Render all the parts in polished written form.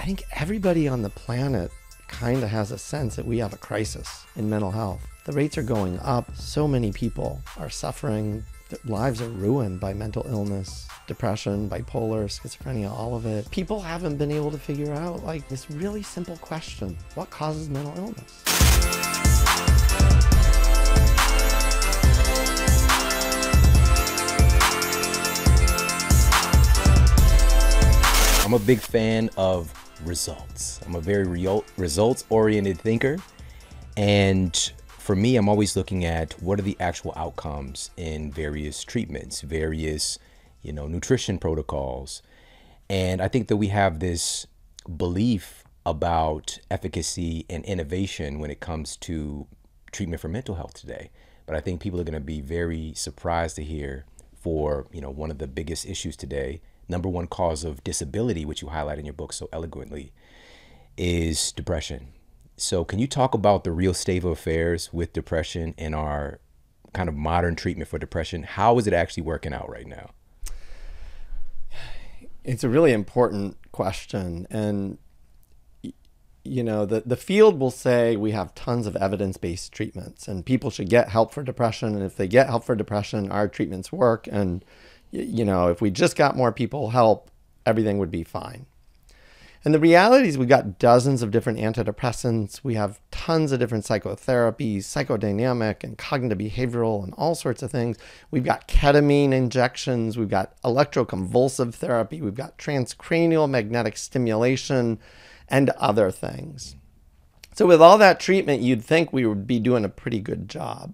think everybody on the planet kind of has a sense that we have a crisis in mental health. The rates are going up. So many people are suffering. Their lives are ruined by mental illness, depression, bipolar, schizophrenia, all of it. People haven't been able to figure out like this really simple question: what causes mental illness? I'm a big fan of results. I'm a very results-oriented thinker. And for me, I'm always looking at what are the actual outcomes in various treatments, various, nutrition protocols. And I think that we have this belief about efficacy and innovation when it comes to treatment for mental health today. But I think people are going to be very surprised to hear for, one of the biggest issues today, number one cause of disability, which you highlight in your book so eloquently, is depression. So can you talk about the real state of affairs with depression and our kind of modern treatment for depression? How is it actually working out right now? It's a really important question. And, the field will say we have tons of evidence-based treatments and people should get help for depression. And if they get help for depression, our treatments work. And if we just got more people help, everything would be fine. And the reality is we've got dozens of different antidepressants. We have tons of different psychotherapies, psychodynamic and cognitive behavioral and all sorts of things. We've got ketamine injections. We've got electroconvulsive therapy. We've got transcranial magnetic stimulation and other things. So with all that treatment, you'd think we would be doing a pretty good job.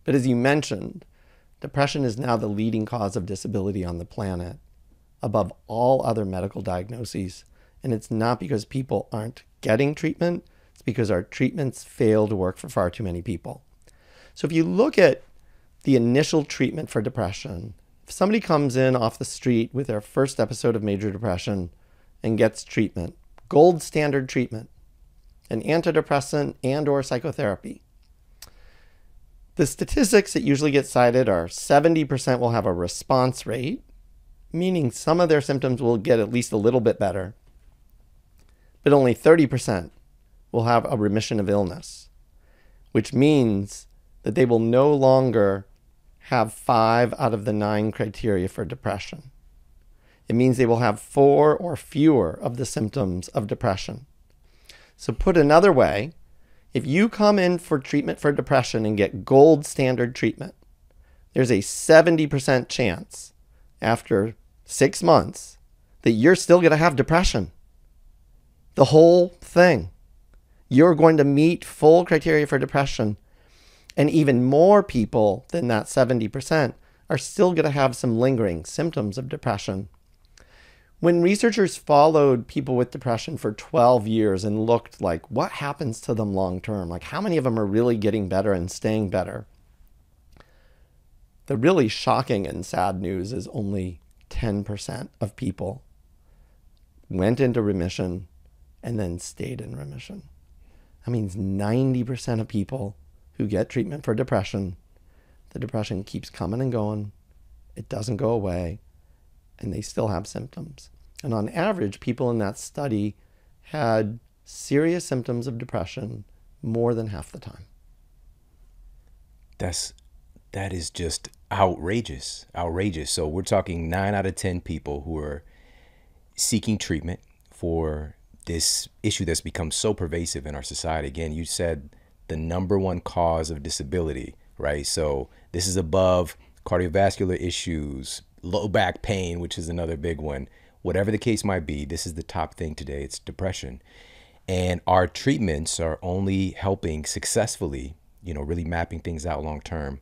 But as you mentioned, depression is now the leading cause of disability on the planet, above all other medical diagnoses. And it's not because people aren't getting treatment, it's because our treatments fail to work for far too many people. So if you look at the initial treatment for depression, if somebody comes in off the street with their first episode of major depression and gets treatment, gold standard treatment, an antidepressant and or psychotherapy, the statistics that usually get cited are 70% will have a response rate, meaning some of their symptoms will get at least a little bit better, but only 30% will have a remission of illness, which means that they will no longer have 5 out of the 9 criteria for depression. It means they will have 4 or fewer of the symptoms of depression. So put another way, if you come in for treatment for depression and get gold standard treatment, there's a 70% chance after 6 months that you're still going to have depression. The whole thing. You're going to meet full criteria for depression. And even more people than that 70% are still going to have some lingering symptoms of depression. When researchers followed people with depression for 12 years and looked like what happens to them long term, like how many of them are really getting better and staying better, the really shocking and sad news is only 10% of people went into remission and then stayed in remission. That means 90% of people who get treatment for depression, the depression keeps coming and going, it doesn't go away, and they still have symptoms. And on average, people in that study had serious symptoms of depression more than half the time. That is just outrageous. So we're talking 9 out of 10 people who are seeking treatment for this issue that's become so pervasive in our society. Again, you said the number one cause of disability, right? So this is above cardiovascular issues, low back pain, which is another big one. Whatever the case might be, this is the top thing today. It's depression. And our treatments are only helping successfully, really mapping things out long term,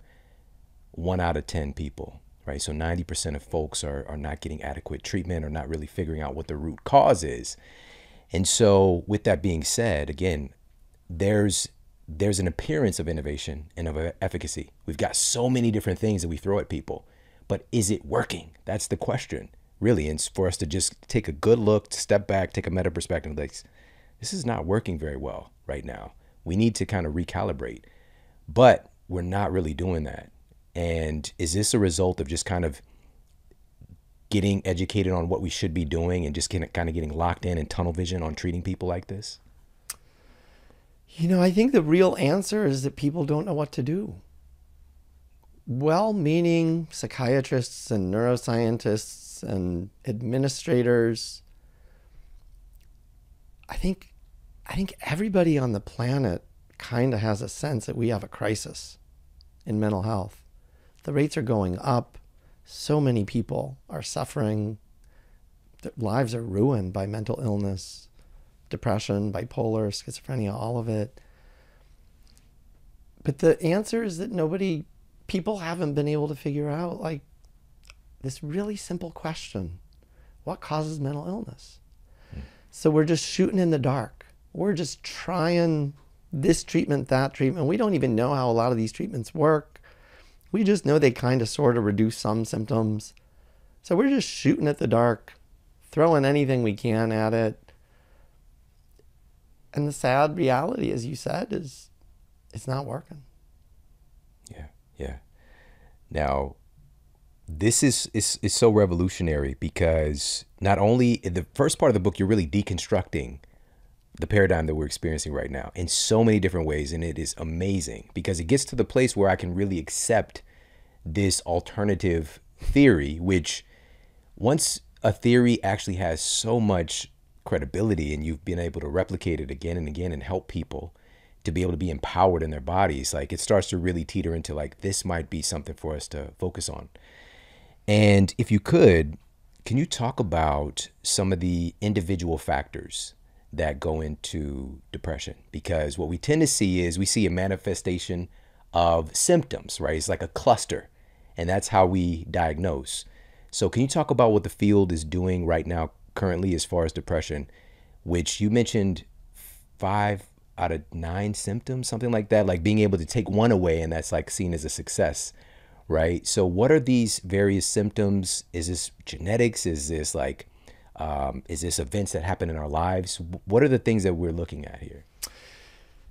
1 out of 10 people, right? So 90% of folks are not getting adequate treatment or not really figuring out what the root cause is. And so with that being said, again, there's an appearance of innovation and of efficacy. We've got so many different things that we throw at people. But is it working? That's the question, really. And for us to just take a good look, step back, take a meta perspective, like, this is not working very well right now. We need to kind of recalibrate. But we're not really doing that. And is this a result of just kind of getting educated on what we should be doing and just kind of getting locked in tunnel vision on treating people like this? I think the real answer is that people don't know what to do. Well-meaning psychiatrists and neuroscientists and administrators, I think everybody on the planet kind of has a sense that we have a crisis in mental health. The rates are going up. So many people are suffering. Their lives are ruined by mental illness, depression, bipolar, schizophrenia, all of it. But the answer is that people haven't been able to figure out, like, this really simple question: what causes mental illness? So we're just shooting in the dark. We're just trying this treatment, that treatment. We don't even know how a lot of these treatments work. We just know they kind of sort of reduce some symptoms. So we're just shooting at the dark, throwing anything we can at it. And the sad reality, as you said, is it's not working. Yeah. Now, this is so revolutionary because not only in the first part of the book, you're really deconstructing the paradigm that we're experiencing right now in so many different ways. And it is amazing because it gets to the place where I can really accept this alternative theory, which once a theory actually has so much credibility and you've been able to replicate it again and again and help people to be able to be empowered in their bodies, like it starts to really teeter into like, this might be something for us to focus on. And if you could, can you talk about some of the individual factors that go into depression? Because what we tend to see is we see a manifestation of symptoms, right? It's like a cluster, and that's how we diagnose. So can you talk about what the field is doing right now currently as far as depression, which you mentioned 5 out of 9 symptoms, something like that, like being able to take one away and that's like seen as a success, right? So what are these various symptoms? Is this genetics? Is this like, is this events that happen in our lives? What are the things that we're looking at here?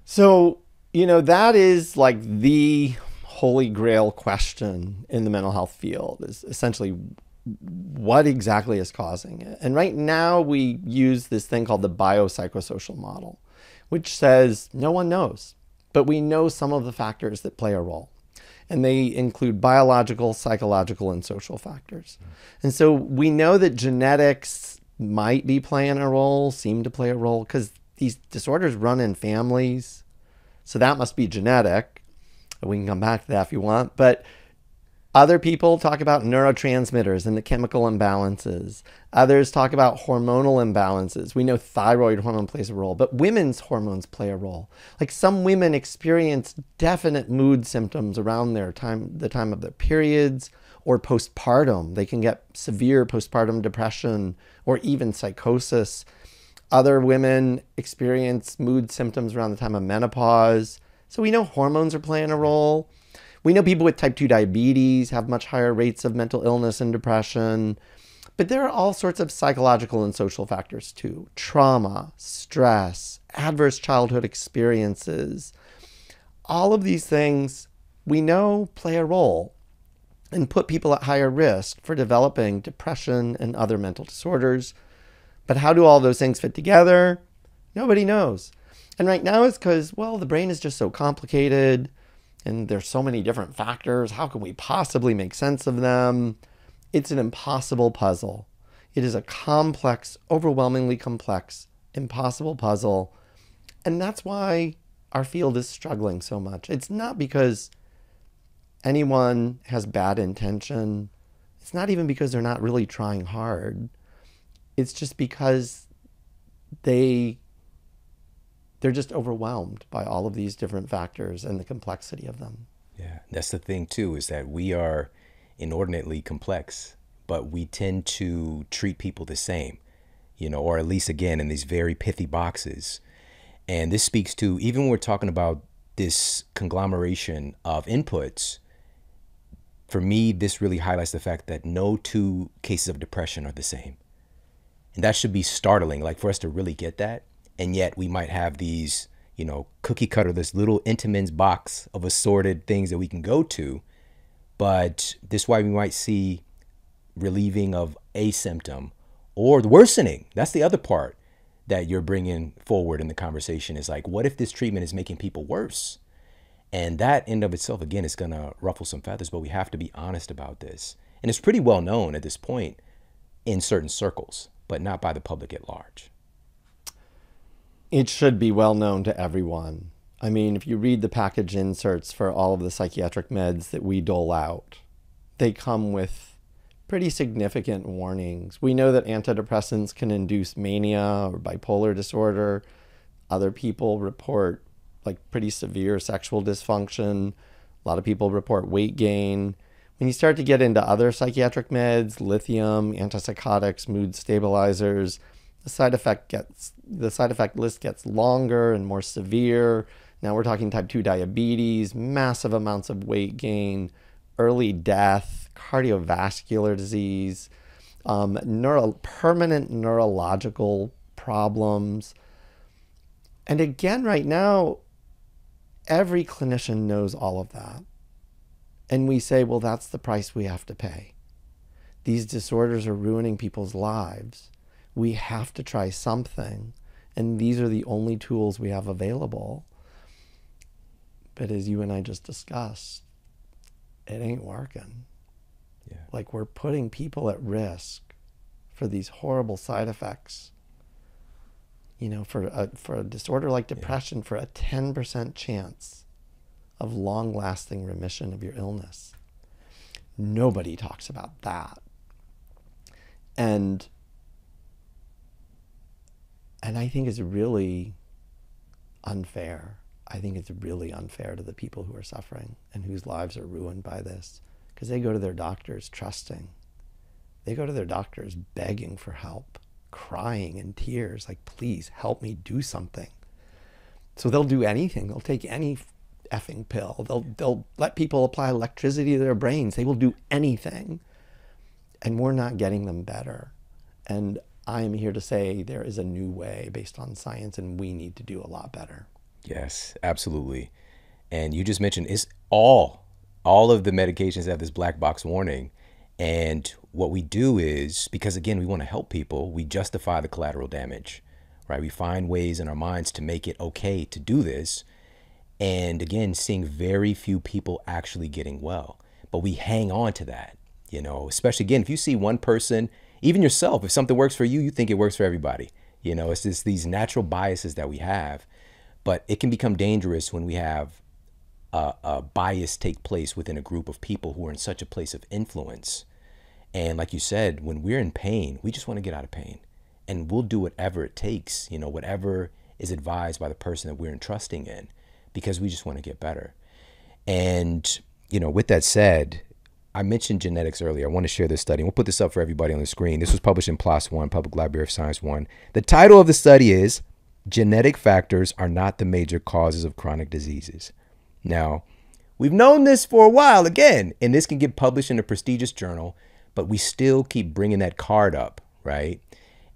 So, that is like the holy grail question in the mental health field, is essentially what exactly is causing it. And right now we use this thing called the biopsychosocial model, which says no one knows, but we know some of the factors that play a role. And they include biological, psychological, and social factors. And so we know that genetics might be playing a role, seem to play a role, because these disorders run in families. So that must be genetic. We can come back to that if you want. But other people talk about neurotransmitters and the chemical imbalances. Others talk about hormonal imbalances. We know thyroid hormone plays a role, but women's hormones play a role. Like some women experience definite mood symptoms around the time of their periods or postpartum. They can get severe postpartum depression or even psychosis. Other women experience mood symptoms around the time of menopause. So we know hormones are playing a role. We know people with type 2 diabetes have much higher rates of mental illness and depression. But there are all sorts of psychological and social factors too. Trauma, stress, adverse childhood experiences. All of these things we know play a role and put people at higher risk for developing depression and other mental disorders. But how do all those things fit together? Nobody knows. And right now it's because, well, the brain is just so complicated and there's so many different factors. How can we possibly make sense of them? It's an impossible puzzle. It is a complex, overwhelmingly complex, impossible puzzle. And that's why our field is struggling so much. It's not because anyone has bad intention. It's not even because they're not really trying hard. It's just because they're just overwhelmed by all of these different factors and the complexity of them. Yeah, that's the thing too, is that we are inordinately complex, but we tend to treat people the same, or at least again in these very pithy boxes. And this speaks to, even when we're talking about this conglomeration of inputs, for me, this really highlights the fact that no 2 cases of depression are the same. And that should be startling, like for us to really get that. And yet we might have these, cookie cutter, this little Entenmann's box of assorted things that we can go to. But this is why we might see relieving of a symptom or the worsening. That's the other part that you're bringing forward in the conversation is like, what if this treatment is making people worse? And that in of itself, again, is going to ruffle some feathers, but we have to be honest about this. And it's pretty well known at this point in certain circles, but not by the public at large. It should be well known to everyone. I mean, if you read the package inserts for all of the psychiatric meds that we dole out, they come with pretty significant warnings. We know that antidepressants can induce mania or bipolar disorder. Other people report like pretty severe sexual dysfunction. A lot of people report weight gain. When you start to get into other psychiatric meds, lithium, antipsychotics, mood stabilizers, the side effect list gets longer and more severe. Now we're talking type 2 diabetes, massive amounts of weight gain, early death, cardiovascular disease, permanent neurological problems. And again, right now, every clinician knows all of that. And we say, well, that's the price we have to pay. These disorders are ruining people's lives. We have to try something. And these are the only tools we have available. But as you and I just discussed, it ain't working. Yeah. Like we're putting people at risk for these horrible side effects. You know, for a disorder like depression, for a 10% chance of long-lasting remission of your illness. Nobody talks about that. And I think it's really unfair. I think it's really unfair to the people who are suffering and whose lives are ruined by this, because they go to their doctors trusting. They go to their doctors begging for help, crying in tears, like, please help me do something. So they'll do anything. They'll take any effing pill. They'll let people apply electricity to their brains. They will do anything. And we're not getting them better. And I am here to say there is a new way based on science, and we need to do a lot better. Yes, absolutely. And you just mentioned it's all of the medications have this black box warning. And what we do is, because again, we want to help people, we justify the collateral damage, right? We find ways in our minds to make it okay to do this. And again, seeing very few people actually getting well, but we hang on to that, you know, especially again, if you see one person, even yourself, if something works for you, you think it works for everybody. You know, it's just these natural biases that we have, but it can become dangerous when we have a bias take place within a group of people who are in such a place of influence. And like you said, when we're in pain, we just want to get out of pain, and we'll do whatever it takes, you know, whatever is advised by the person that we're entrusting in, because we just want to get better. And, you know, with that said, I mentioned genetics earlier. I want to share this study. We'll put this up for everybody on the screen. This was published in PLOS One, Public Library of Science 1. The title of the study is Genetic Factors Are Not the Major Causes of Chronic Diseases. Now, we've known this for a while, again, and this can get published in a prestigious journal, but we still keep bringing that card up, right?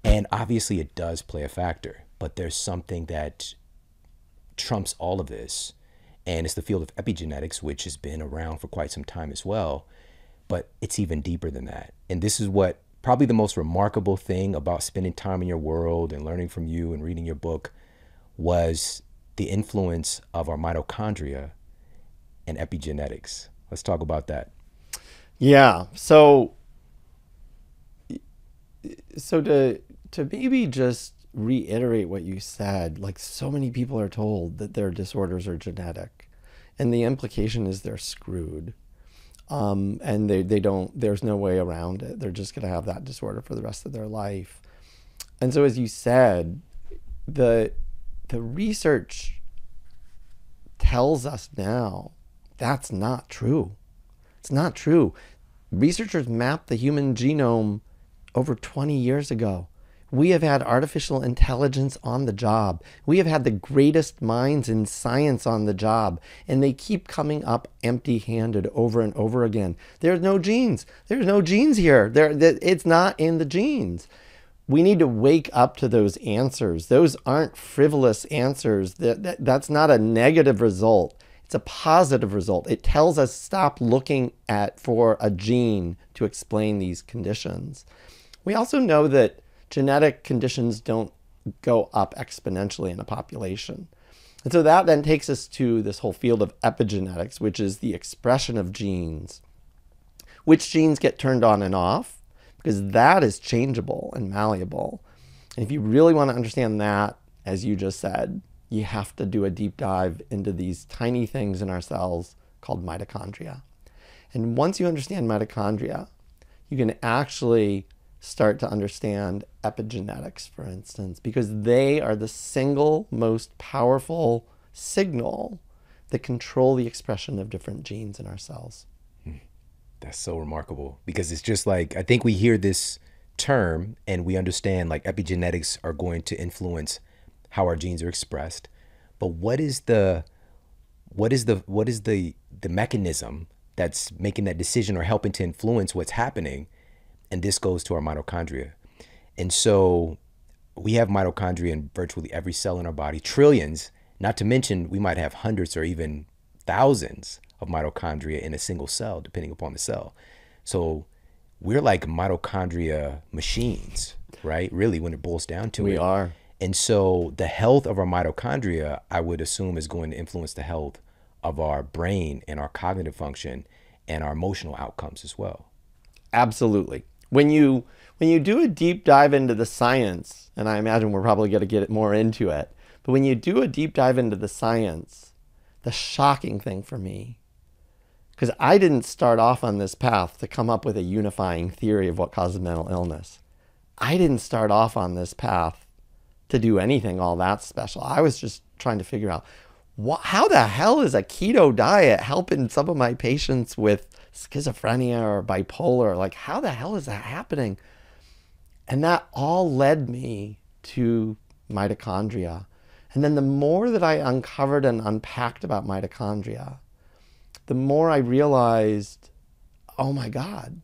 And obviously it does play a factor, but there's something that trumps all of this, and it's the field of epigenetics, which has been around for quite some time as well, but it's even deeper than that. And this is what probably the most remarkable thing about spending time in your world and learning from you and reading your book was the influence of our mitochondria and epigenetics. Let's talk about that. Yeah. So to maybe just reiterate what you said, like so many people are told that their disorders are genetic, and the implication is they're screwed. And they don't, there's no way around it. They're just going to have that disorder for the rest of their life. And so, as you said, the research tells us now that's not true. It's not true. Researchers mapped the human genome over 20 years ago. We have had artificial intelligence on the job. We have had the greatest minds in science on the job, and they keep coming up empty-handed over and over again. There's no genes. There's no genes here. It's not in the genes. We need to wake up to those answers. Those aren't frivolous answers. That's not a negative result. It's a positive result. It tells us stop looking for a gene to explain these conditions. We also know that genetic conditions don't go up exponentially in a population. And so that then takes us to this whole field of epigenetics, which is the expression of genes. Which genes get turned on and off? Because that is changeable and malleable. And if you really want to understand that, as you just said, you have to do a deep dive into these tiny things in our cells called mitochondria. And once you understand mitochondria, you can actually start to understand epigenetics, for instance, because they are the single most powerful signal that control the expression of different genes in our cells. That's so remarkable, because it's just like, I think we hear this term and we understand like epigenetics are going to influence how our genes are expressed. But what is the mechanism that's making that decision or helping to influence what's happening? And this goes to our mitochondria. And so we have mitochondria in virtually every cell in our body, trillions, not to mention we might have hundreds or even thousands of mitochondria in a single cell, depending upon the cell. So we're like mitochondria machines, right? Really, when it boils down to it. We are. And so the health of our mitochondria, I would assume, is going to influence the health of our brain and our cognitive function and our emotional outcomes as well. Absolutely. When you do a deep dive into the science, and I imagine we're probably going to get more into it, but when you do a deep dive into the science, the shocking thing for me, because I didn't start off on this path to come up with a unifying theory of what causes mental illness. I didn't start off on this path to do anything all that special. I was just trying to figure out how the hell is a keto diet helping some of my patients with schizophrenia or bipolar? Like, how the hell is that happening? And that all led me to mitochondria. And then the more that I uncovered and unpacked about mitochondria, the more I realized, oh my God,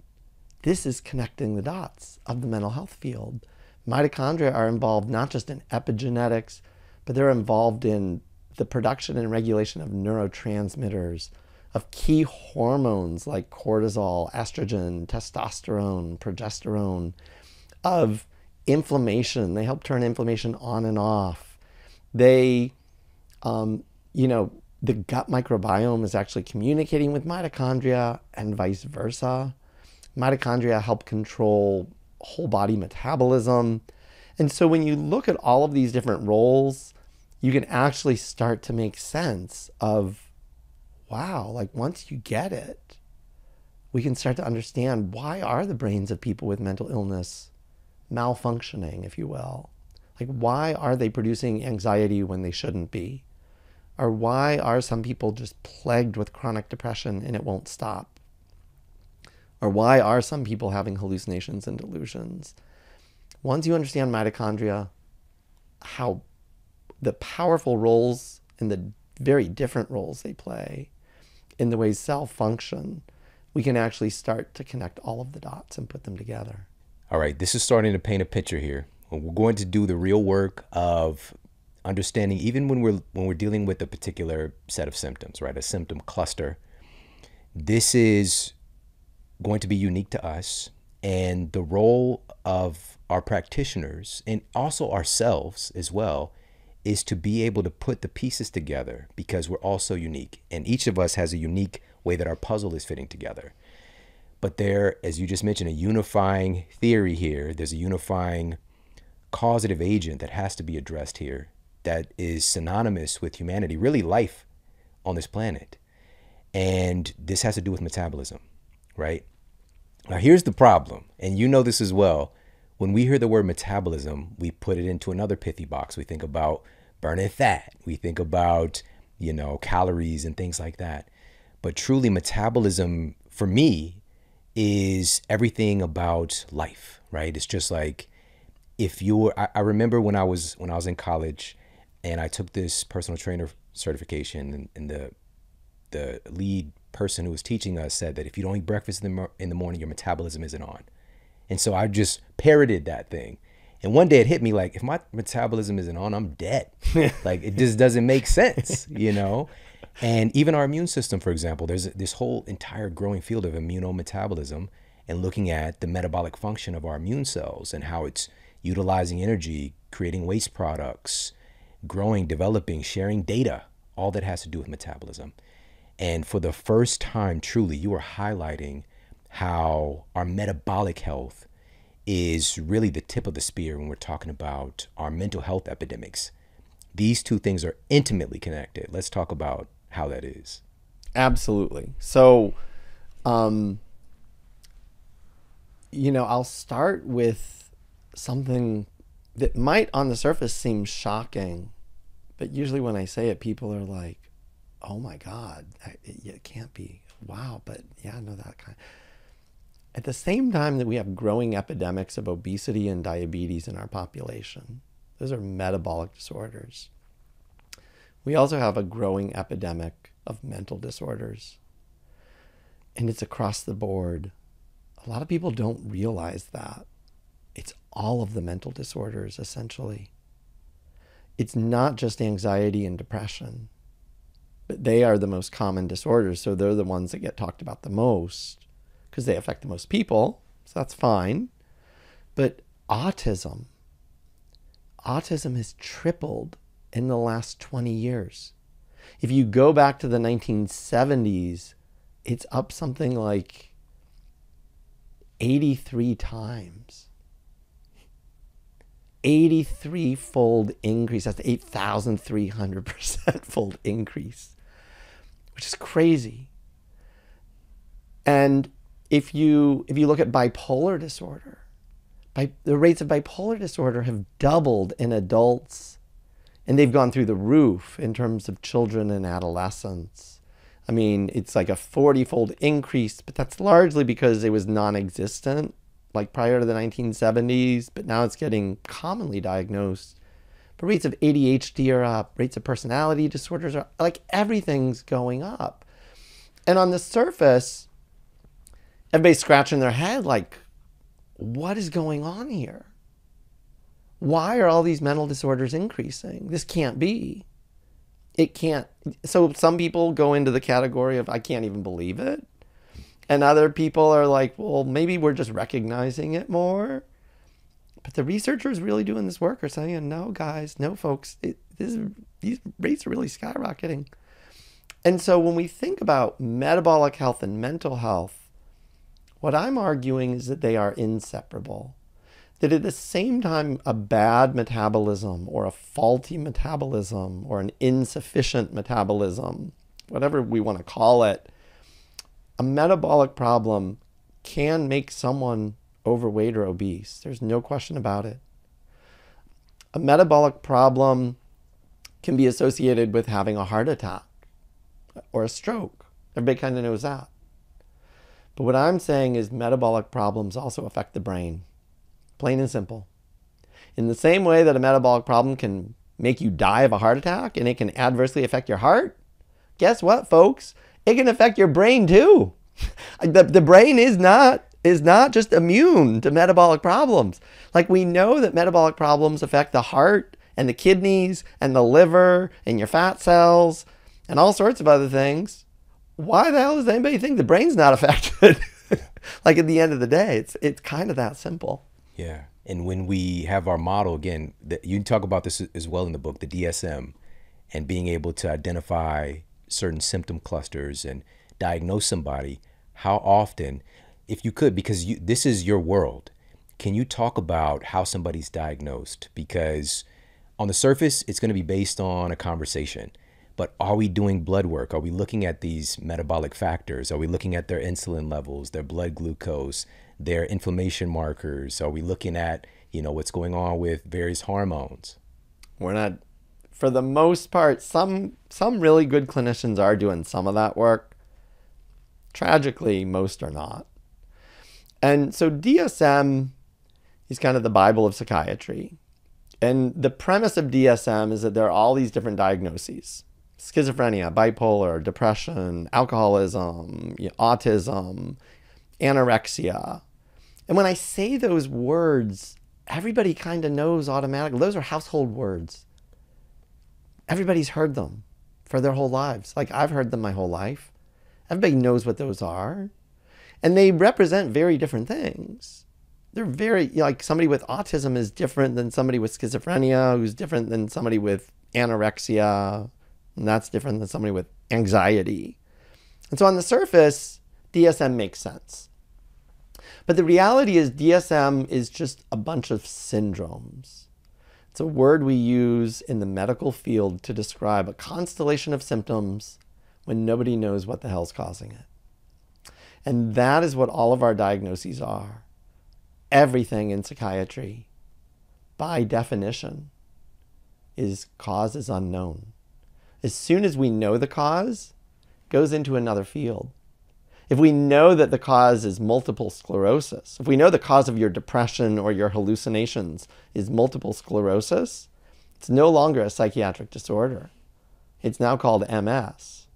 this is connecting the dots of the mental health field. Mitochondria are involved not just in epigenetics, but they're involved in the production and regulation of neurotransmitters, of key hormones like cortisol, estrogen, testosterone, progesterone, of inflammation. They help turn inflammation on and off. They, the gut microbiome is actually communicating with mitochondria and vice versa. Mitochondria help control whole body metabolism. And so when you look at all of these different roles, you can actually start to make sense of, wow, like once you get it, we can start to understand, why are the brains of people with mental illness malfunctioning, if you will? Like, why are they producing anxiety when they shouldn't be? Or why are some people just plagued with chronic depression and it won't stop? Or why are some people having hallucinations and delusions? Once you understand mitochondria, how the powerful roles and the very different roles they play in the way cells function, we can actually start to connect all of the dots and put them together. All right, this is starting to paint a picture here. We're going to do the real work of understanding, even when we're dealing with a particular set of symptoms, right? A symptom cluster. This is going to be unique to us, and the role of our practitioners and also ourselves as well is to be able to put the pieces together, because we're all so unique and each of us has a unique way that our puzzle is fitting together. But there, as you just mentioned, a unifying theory here. There's a unifying causative agent that has to be addressed here that is synonymous with humanity, really life on this planet. And this has to do with metabolism, right? Now, here's the problem, and you know this as well. When we hear the word metabolism, we put it into another pithy box. We think about burning fat. We think about, calories and things like that. But truly, metabolism for me is everything about life, right? It's just like, I remember when I was in college and I took this personal trainer certification, and the lead person who was teaching us said that if you don't eat breakfast in the morning, your metabolism isn't on. And so I just parroted that thing. And one day it hit me like, if my metabolism isn't on, I'm dead. Like, it just doesn't make sense, And even our immune system, for example, there's this whole entire growing field of immunometabolism and looking at the metabolic function of our immune cells and how it's utilizing energy, creating waste products, growing, developing, sharing data, all that has to do with metabolism. And for the first time, truly, you are highlighting how our metabolic health is really the tip of the spear when we're talking about our mental health epidemics. These two things are intimately connected. Let's talk about how that is. Absolutely. So, I'll start with something that might on the surface seem shocking, but usually when I say it, people are like, oh my God, it can't be. Wow. But yeah, no, that kind. At the same time that we have growing epidemics of obesity and diabetes in our population, those are metabolic disorders. We also have a growing epidemic of mental disorders. And it's across the board. A lot of people don't realize that. It's all of the mental disorders, essentially. It's not just anxiety and depression, but they are the most common disorders. So they're the ones that get talked about the most because they affect the most people. So that's fine. But autism has tripled in the last 20 years. If you go back to the 1970s, it's up something like 83 times. 83-fold increase. That's 8,300% fold increase, which is crazy. And if you look at bipolar disorder, the rates of bipolar disorder have doubled in adults, and they've gone through the roof in terms of children and adolescents. I mean, it's like a 40-fold increase, but that's largely because it was non-existent, like prior to the 1970s, but now it's getting commonly diagnosed. But rates of ADHD are up, rates of personality disorders are like everything's going up. And on the surface, everybody's scratching their head like, what is going on here? Why are all these mental disorders increasing? This can't be. It can't. So some people go into the category of, I can't even believe it. And other people are like, well, maybe we're just recognizing it more. But the researchers really doing this work are saying, no, guys, no, folks, these rates are really skyrocketing. And so when we think about metabolic health and mental health, what I'm arguing is that they are inseparable. That at the same time, a bad metabolism or a faulty metabolism or an insufficient metabolism, whatever we want to call it, a metabolic problem can make someone overweight or obese. There's no question about it. A metabolic problem can be associated with having a heart attack or a stroke. Everybody kind of knows that. But what I'm saying is metabolic problems also affect the brain. Plain and simple. In the same way that a metabolic problem can make you die of a heart attack and it can adversely affect your heart, guess what, folks? It can affect your brain too. The brain is not just immune to metabolic problems. Like, we know that metabolic problems affect the heart and the kidneys and the liver and your fat cells and all sorts of other things. Why the hell does anybody think the brain's not affected? Like, at the end of the day, it's kind of that simple. Yeah. And when we have our model, again, you talk about this as well in the book, the DSM, and being able to identify certain symptom clusters and diagnose somebody, how often, if you could, because this is your world, can you talk about how somebody's diagnosed? Because on the surface, it's going to be based on a conversation. But are we doing blood work? Are we looking at these metabolic factors? Are we looking at their insulin levels, their blood glucose, their inflammation markers? Are we looking at, what's going on with various hormones? We're not, for the most part, some really good clinicians are doing some of that work. Tragically, most are not. And so DSM is kind of the Bible of psychiatry. And the premise of DSM is that there are all these different diagnoses: schizophrenia, bipolar, depression, alcoholism, autism, anorexia. And when I say those words, everybody kind of knows automatically. Those are household words. Everybody's heard them. for their whole lives. Like, I've heard them my whole life. Everybody knows what those are. And they represent very different things. They're very, like, somebody with autism is different than somebody with schizophrenia, who's different than somebody with anorexia, and that's different than somebody with anxiety. And so on the surface, DSM makes sense. But the reality is DSM is just a bunch of syndromes. It's a word we use in the medical field to describe a constellation of symptoms when nobody knows what the hell's causing it. And that is what all of our diagnoses are. Everything in psychiatry, by definition, is cause is unknown. As soon as we know the cause, it goes into another field. If we know that the cause is multiple sclerosis, if we know the cause of your depression or your hallucinations is multiple sclerosis, it's no longer a psychiatric disorder. It's now called MS,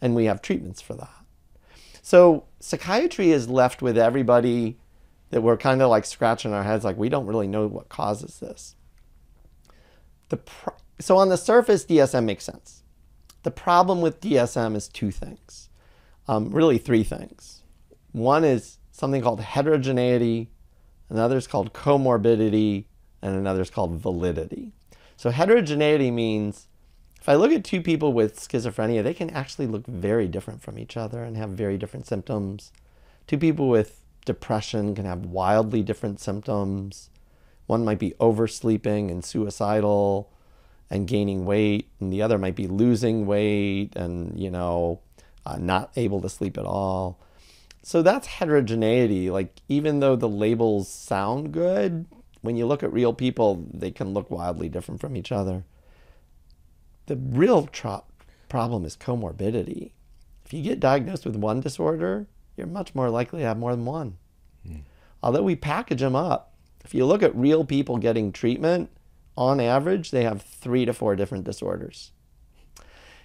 and we have treatments for that. So psychiatry is left with everybody that we're kind of like scratching our heads like, we don't really know what causes this. So on the surface, DSM makes sense. The problem with DSM is two things. Really three things. One is something called heterogeneity, another is called comorbidity, and another is called validity. So heterogeneity means if I look at two people with schizophrenia, they can actually look very different from each other and have very different symptoms. Two people with depression can have wildly different symptoms. One might be oversleeping and suicidal and gaining weight, and the other might be losing weight and, not able to sleep at all. So that's heterogeneity. Like, even though the labels sound good, when you look at real people, they can look wildly different from each other. The real problem is comorbidity. If you get diagnosed with one disorder, you're much more likely to have more than one. Although we package them up, if you look at real people getting treatment, on average, they have 3 to 4 different disorders.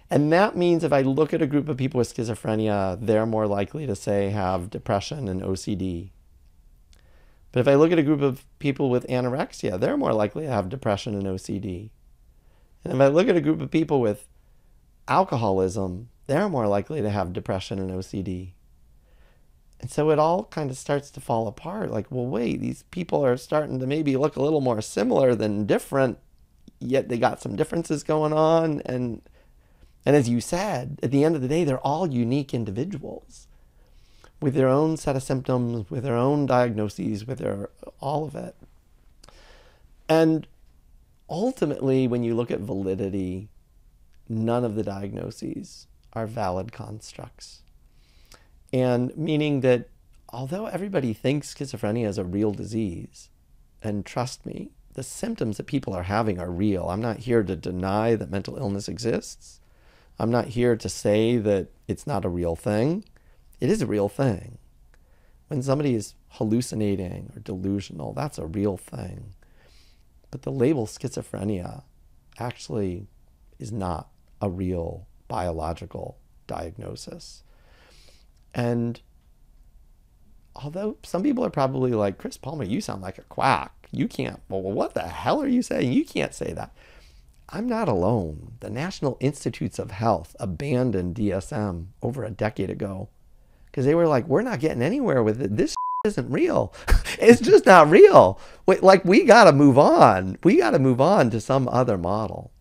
And that means if I look at a group of people with schizophrenia, they're more likely to, say, have depression and OCD. But if I look at a group of people with anorexia, they're more likely to have depression and OCD. And if I look at a group of people with alcoholism, they're more likely to have depression and OCD. And so it all kind of starts to fall apart. Like, well, wait, these people are starting to maybe look a little more similar than different, yet they got some differences going on. And as you said, at the end of the day, they're all unique individuals with their own set of symptoms, with their own diagnoses, with all of it. And ultimately, when you look at validity, none of the diagnoses are valid constructs. And meaning that although everybody thinks schizophrenia is a real disease, and trust me, the symptoms that people are having are real. I'm not here to deny that mental illness exists. I'm not here to say that it's not a real thing. It is a real thing. When somebody is hallucinating or delusional, that's a real thing. But the label schizophrenia actually is not a real biological diagnosis. And although some people are probably like, Chris Palmer, you sound like a quack. You can't, well, what the hell are you saying? You can't say that. I'm not alone. The National Institutes of Health abandoned DSM over a decade ago because they were like, we're not getting anywhere with it. This isn't real. It's just not real. We got to move on. We got to move on to some other model.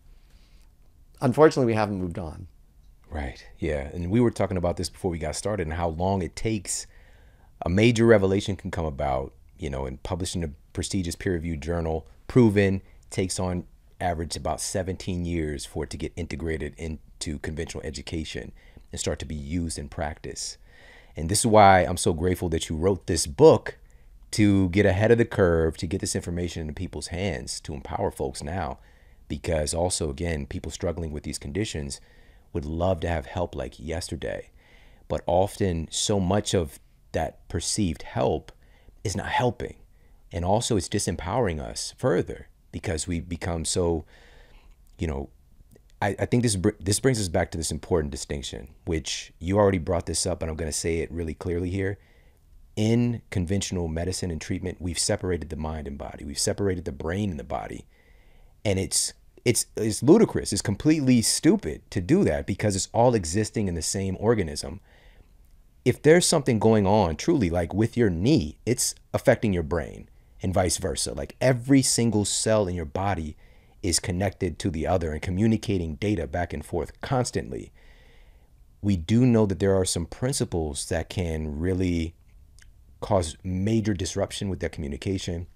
Unfortunately, we haven't moved on. Right. Yeah. And we were talking about this before we got started and how long it takes. A major revelation can come about, and published in a prestigious peer-reviewed journal, proven, takes on average about 17 years for it to get integrated into conventional education and start to be used in practice. And this is why I'm so grateful that you wrote this book to get ahead of the curve, to get this information into people's hands, to empower folks now. Because also, again, people struggling with these conditions would love to have help like yesterday. But often so much of that perceived help is not helping. And also it's disempowering us further because we become so, I think this brings us back to this important distinction, which you already brought this up, and I'm going to say it really clearly here. In conventional medicine and treatment, we've separated the mind and body. We've separated the brain and the body. And it's it's ludicrous. It's completely stupid to do that because it's all existing in the same organism. If there's something going on truly, like with your knee, it's affecting your brain and vice versa. Like every single cell in your body is connected to the other and communicating data back and forth constantly. We do know that there are some principles that can really cause major disruption with that communication,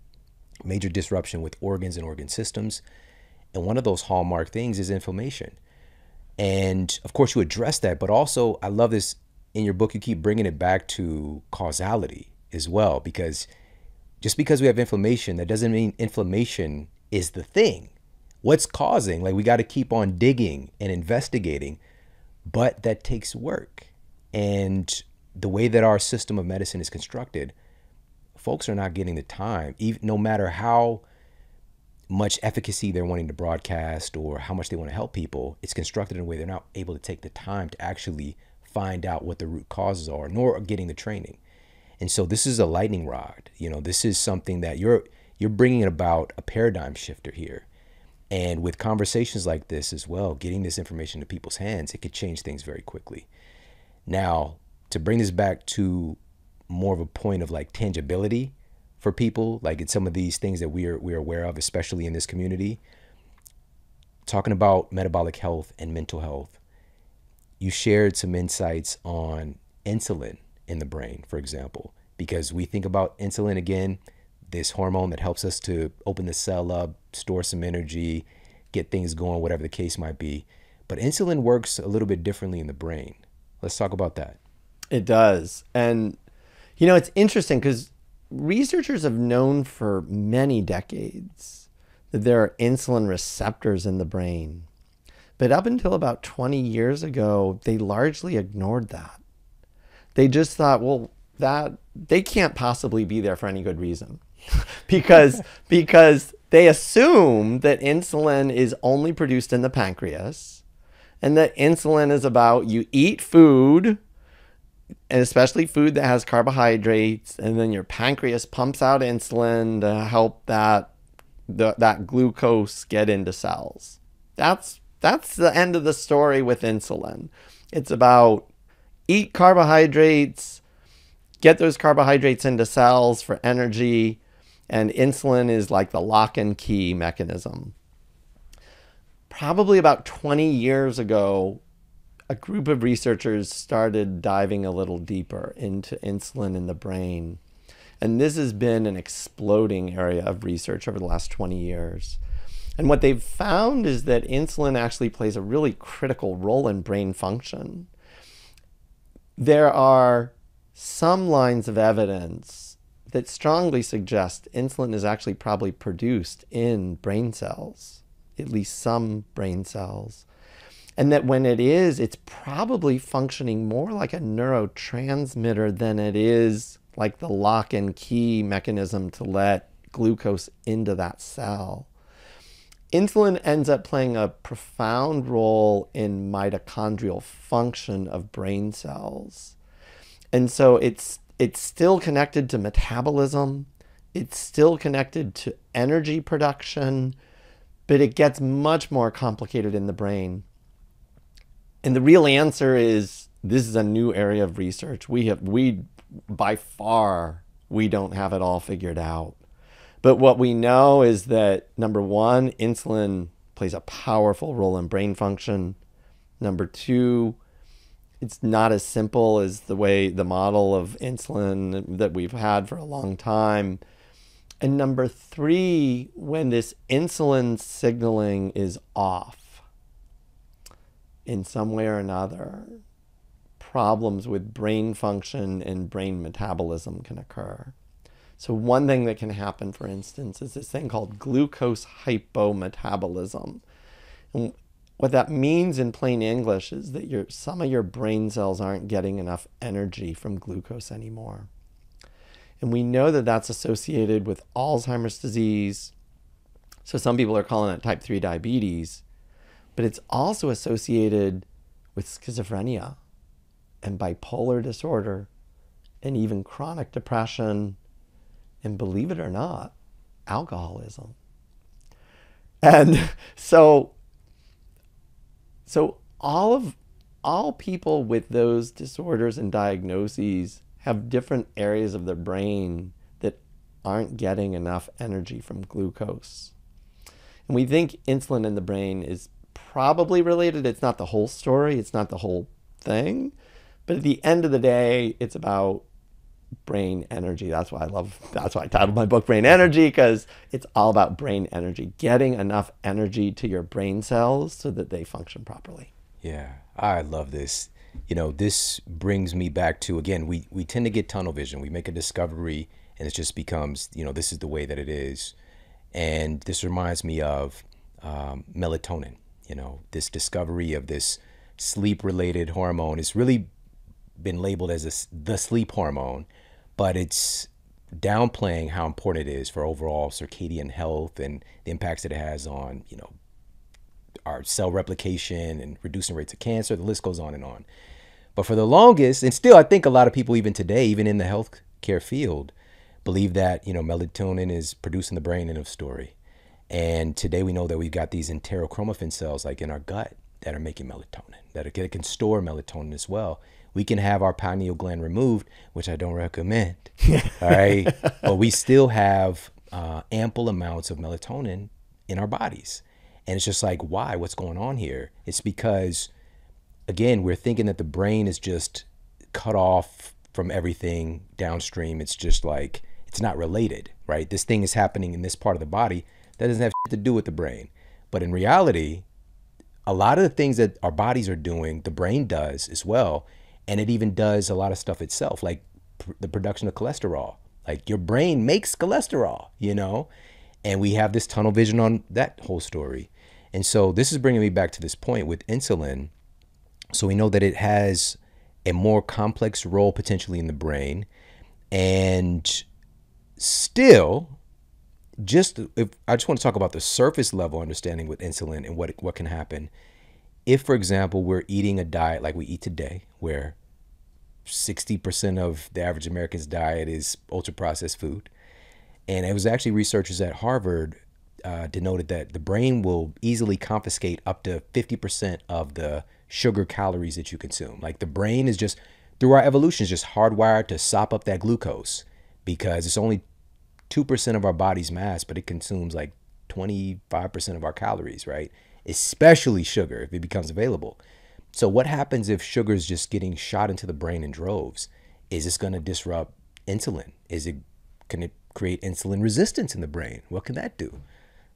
major disruption with organs and organ systems. And one of those hallmark things is inflammation. And of course, you address that, but also I love this in your book, you keep bringing it back to causality as well, because just because we have inflammation, that doesn't mean inflammation is the thing. What's causing? Like, we got to keep on digging and investigating, but that takes work. And the way that our system of medicine is constructed, folks are not getting the time, even no matter how much efficacy they're wanting to broadcast or how much they want to help people. It's constructed in a way they're not able to take the time to actually find out what the root causes are, nor getting the training. And so this is a lightning rod. You know, this is something that you're bringing about a paradigm shifter here. And with conversations like this as well, getting this information to people's hands, it could change things very quickly. Now, to bring this back to more of a point of like tangibility for people, like it's some of these things that we're aware of, especially in this community, talking about metabolic health and mental health, you shared some insights on insulin in the brain, for example, because we think about insulin, again, this hormone that helps us to open the cell up, store some energy, get things going, whatever the case might be. But insulin works a little bit differently in the brain. Let's talk about that. It does. And, you know, it's interesting because researchers have known for many decades that there are insulin receptors in the brain. But up until about 20 years ago, they largely ignored that. They just thought, well, that they can't possibly be there for any good reason. because they assume that insulin is only produced in the pancreas, and that insulin is about you eat food, and especially food that has carbohydrates, and then your pancreas pumps out insulin to help that glucose get into cells. That's the end of the story with insulin. It's about eat carbohydrates, get those carbohydrates into cells for energy, and insulin is like the lock and key mechanism. Probably about 20 years ago, a group of researchers started diving a little deeper into insulin in the brain. And this has been an exploding area of research over the last 20 years. And what they've found is that insulin actually plays a really critical role in brain function. There are some lines of evidence that strongly suggest insulin is actually probably produced in brain cells, at least some brain cells. And that when it is, it's probably functioning more like a neurotransmitter than it is like the lock and key mechanism to let glucose into that cell. Insulin ends up playing a profound role in mitochondrial function of brain cells. And so it's still connected to metabolism. It's still connected to energy production, but it gets much more complicated in the brain. And the real answer is, this is a new area of research. By far, we don't have it all figured out. But what we know is that, number one, insulin plays a powerful role in brain function. Number two, it's not as simple as the model of insulin that we've had for a long time. And number three, when this insulin signaling is off in some way or another, problems with brain function and brain metabolism can occur. So one thing that can happen, for instance, is this thing called glucose hypometabolism. And what that means in plain English is that some of your brain cells aren't getting enough energy from glucose anymore. And we know that that's associated with Alzheimer's disease. So some people are calling it type 3 diabetes, but it's also associated with schizophrenia and bipolar disorder and even chronic depression, and believe it or not, alcoholism. And so So all people with those disorders and diagnoses have different areas of their brain that aren't getting enough energy from glucose. And we think insulin in the brain is probably related. It's not the whole story, it's not the whole thing. But at the end of the day, it's about brain energy. That's why I titled my book Brain Energy, because it's all about brain energy, getting enough energy to your brain cells so that they function properly. Yeah, I love this. This brings me back to, again, we tend to get tunnel vision. We make a discovery and it just becomes, this is the way that it is. And this reminds me of melatonin. This discovery of this sleep-related hormone has really been labeled as the sleep hormone, but it's downplaying how important it is for overall circadian health and the impacts that it has on, our cell replication and reducing rates of cancer. The list goes on and on. But for the longest, and still I think a lot of people even today, even in the healthcare field, believe that, melatonin is produced in the brain, end of story. And today we know that we've got these enterochromaffin cells like in our gut that are making melatonin, that can store melatonin as well. We can have our pineal gland removed, which I don't recommend. All right. But we still have ample amounts of melatonin in our bodies. And it's just like, why? What's going on here? It's because, again, we're thinking that the brain is just cut off from everything downstream. It's just like, it's not related, right? This thing is happening in this part of the body that doesn't have to do with the brain. But in reality, a lot of the things that our bodies are doing, the brain does as well. And it even does a lot of stuff itself, like the production of cholesterol. Like your brain makes cholesterol, and we have this tunnel vision on that whole story. And so this is bringing me back to this point with insulin. So we know that it has a more complex role potentially in the brain. And still, I just want to talk about the surface level understanding with insulin and what can happen. If, for example, we're eating a diet like we eat today, where 60% of the average American's diet is ultra-processed food. And it was actually researchers at Harvard denoted that the brain will easily confiscate up to 50% of the sugar calories that you consume. Like the brain is just, through our evolution, is just hardwired to sop up that glucose because it's only 2% of our body's mass, but it consumes like 25% of our calories, right? Especially sugar if it becomes available. So what happens if sugar is just getting shot into the brain in droves? Is this going to disrupt insulin? Can it create insulin resistance in the brain? What can that do?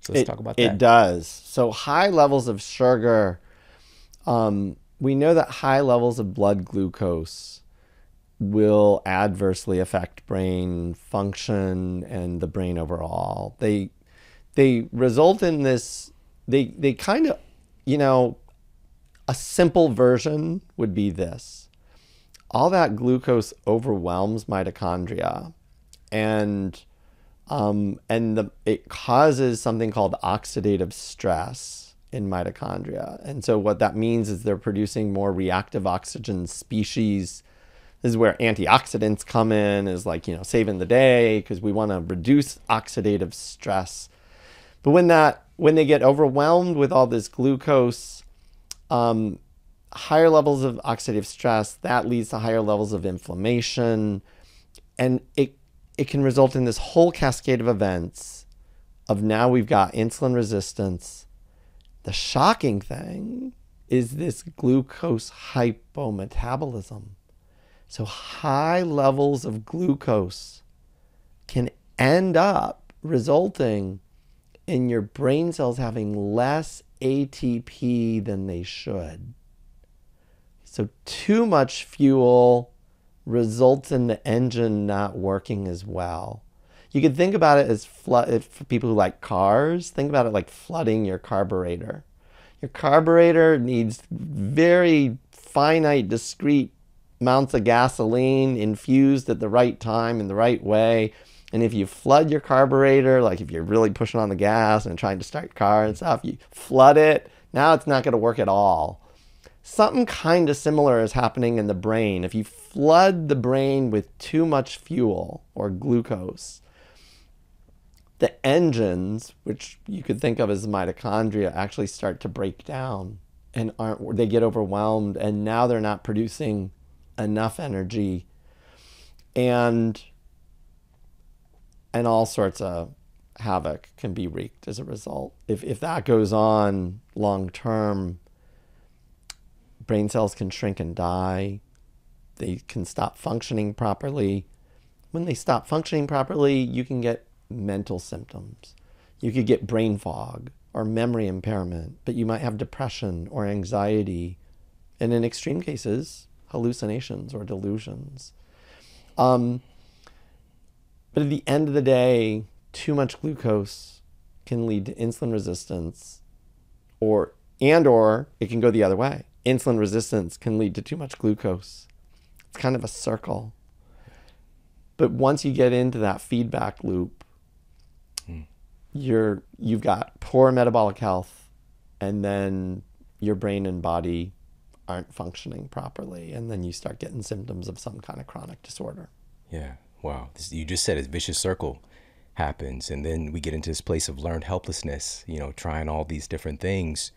So let's talk about that. It does. So high levels of sugar, we know that high levels of blood glucose will adversely affect brain function and the brain overall. They result in this, they kind of, a simple version would be this. All that glucose overwhelms mitochondria and it causes something called oxidative stress in mitochondria. And so what that means is they're producing more reactive oxygen species. This is where antioxidants come in, is like, saving the day because we want to reduce oxidative stress. But when they get overwhelmed with all this glucose, higher levels of oxidative stress, that leads to higher levels of inflammation. And it can result in this whole cascade of events of now we've got insulin resistance. The shocking thing is this glucose hypometabolism. So high levels of glucose can end up resulting in your brain cells having less ATP than they should. So too much fuel results in the engine not working as well. You could think about it as for people who like cars, think about it like flooding your carburetor. Your carburetor needs very finite, discrete amounts of gasoline infused at the right time in the right way. And if you flood your carburetor, like if you're really pushing on the gas and trying to start your car and stuff, you flood it, now it's not going to work at all. Something kind of similar is happening in the brain. If you flood the brain with too much fuel or glucose, the engines, which you could think of as the mitochondria, actually start to break down and they get overwhelmed, and now they're not producing enough energy, and all sorts of havoc can be wreaked as a result. If that goes on long term, brain cells can shrink and die. They can stop functioning properly. When they stop functioning properly, you can get mental symptoms. You could get brain fog or memory impairment, but you might have depression or anxiety, and in extreme cases, hallucinations or delusions. But at the end of the day, too much glucose can lead to insulin resistance, or it can go the other way. Insulin resistance can lead to too much glucose. It's kind of a circle. But once you get into that feedback loop, you've got poor metabolic health, and then your brain and body aren't functioning properly, and then you start getting symptoms of some kind of chronic disorder. Yeah. Wow. You just said a vicious circle happens, and then we get into this place of learned helplessness, trying all these different things.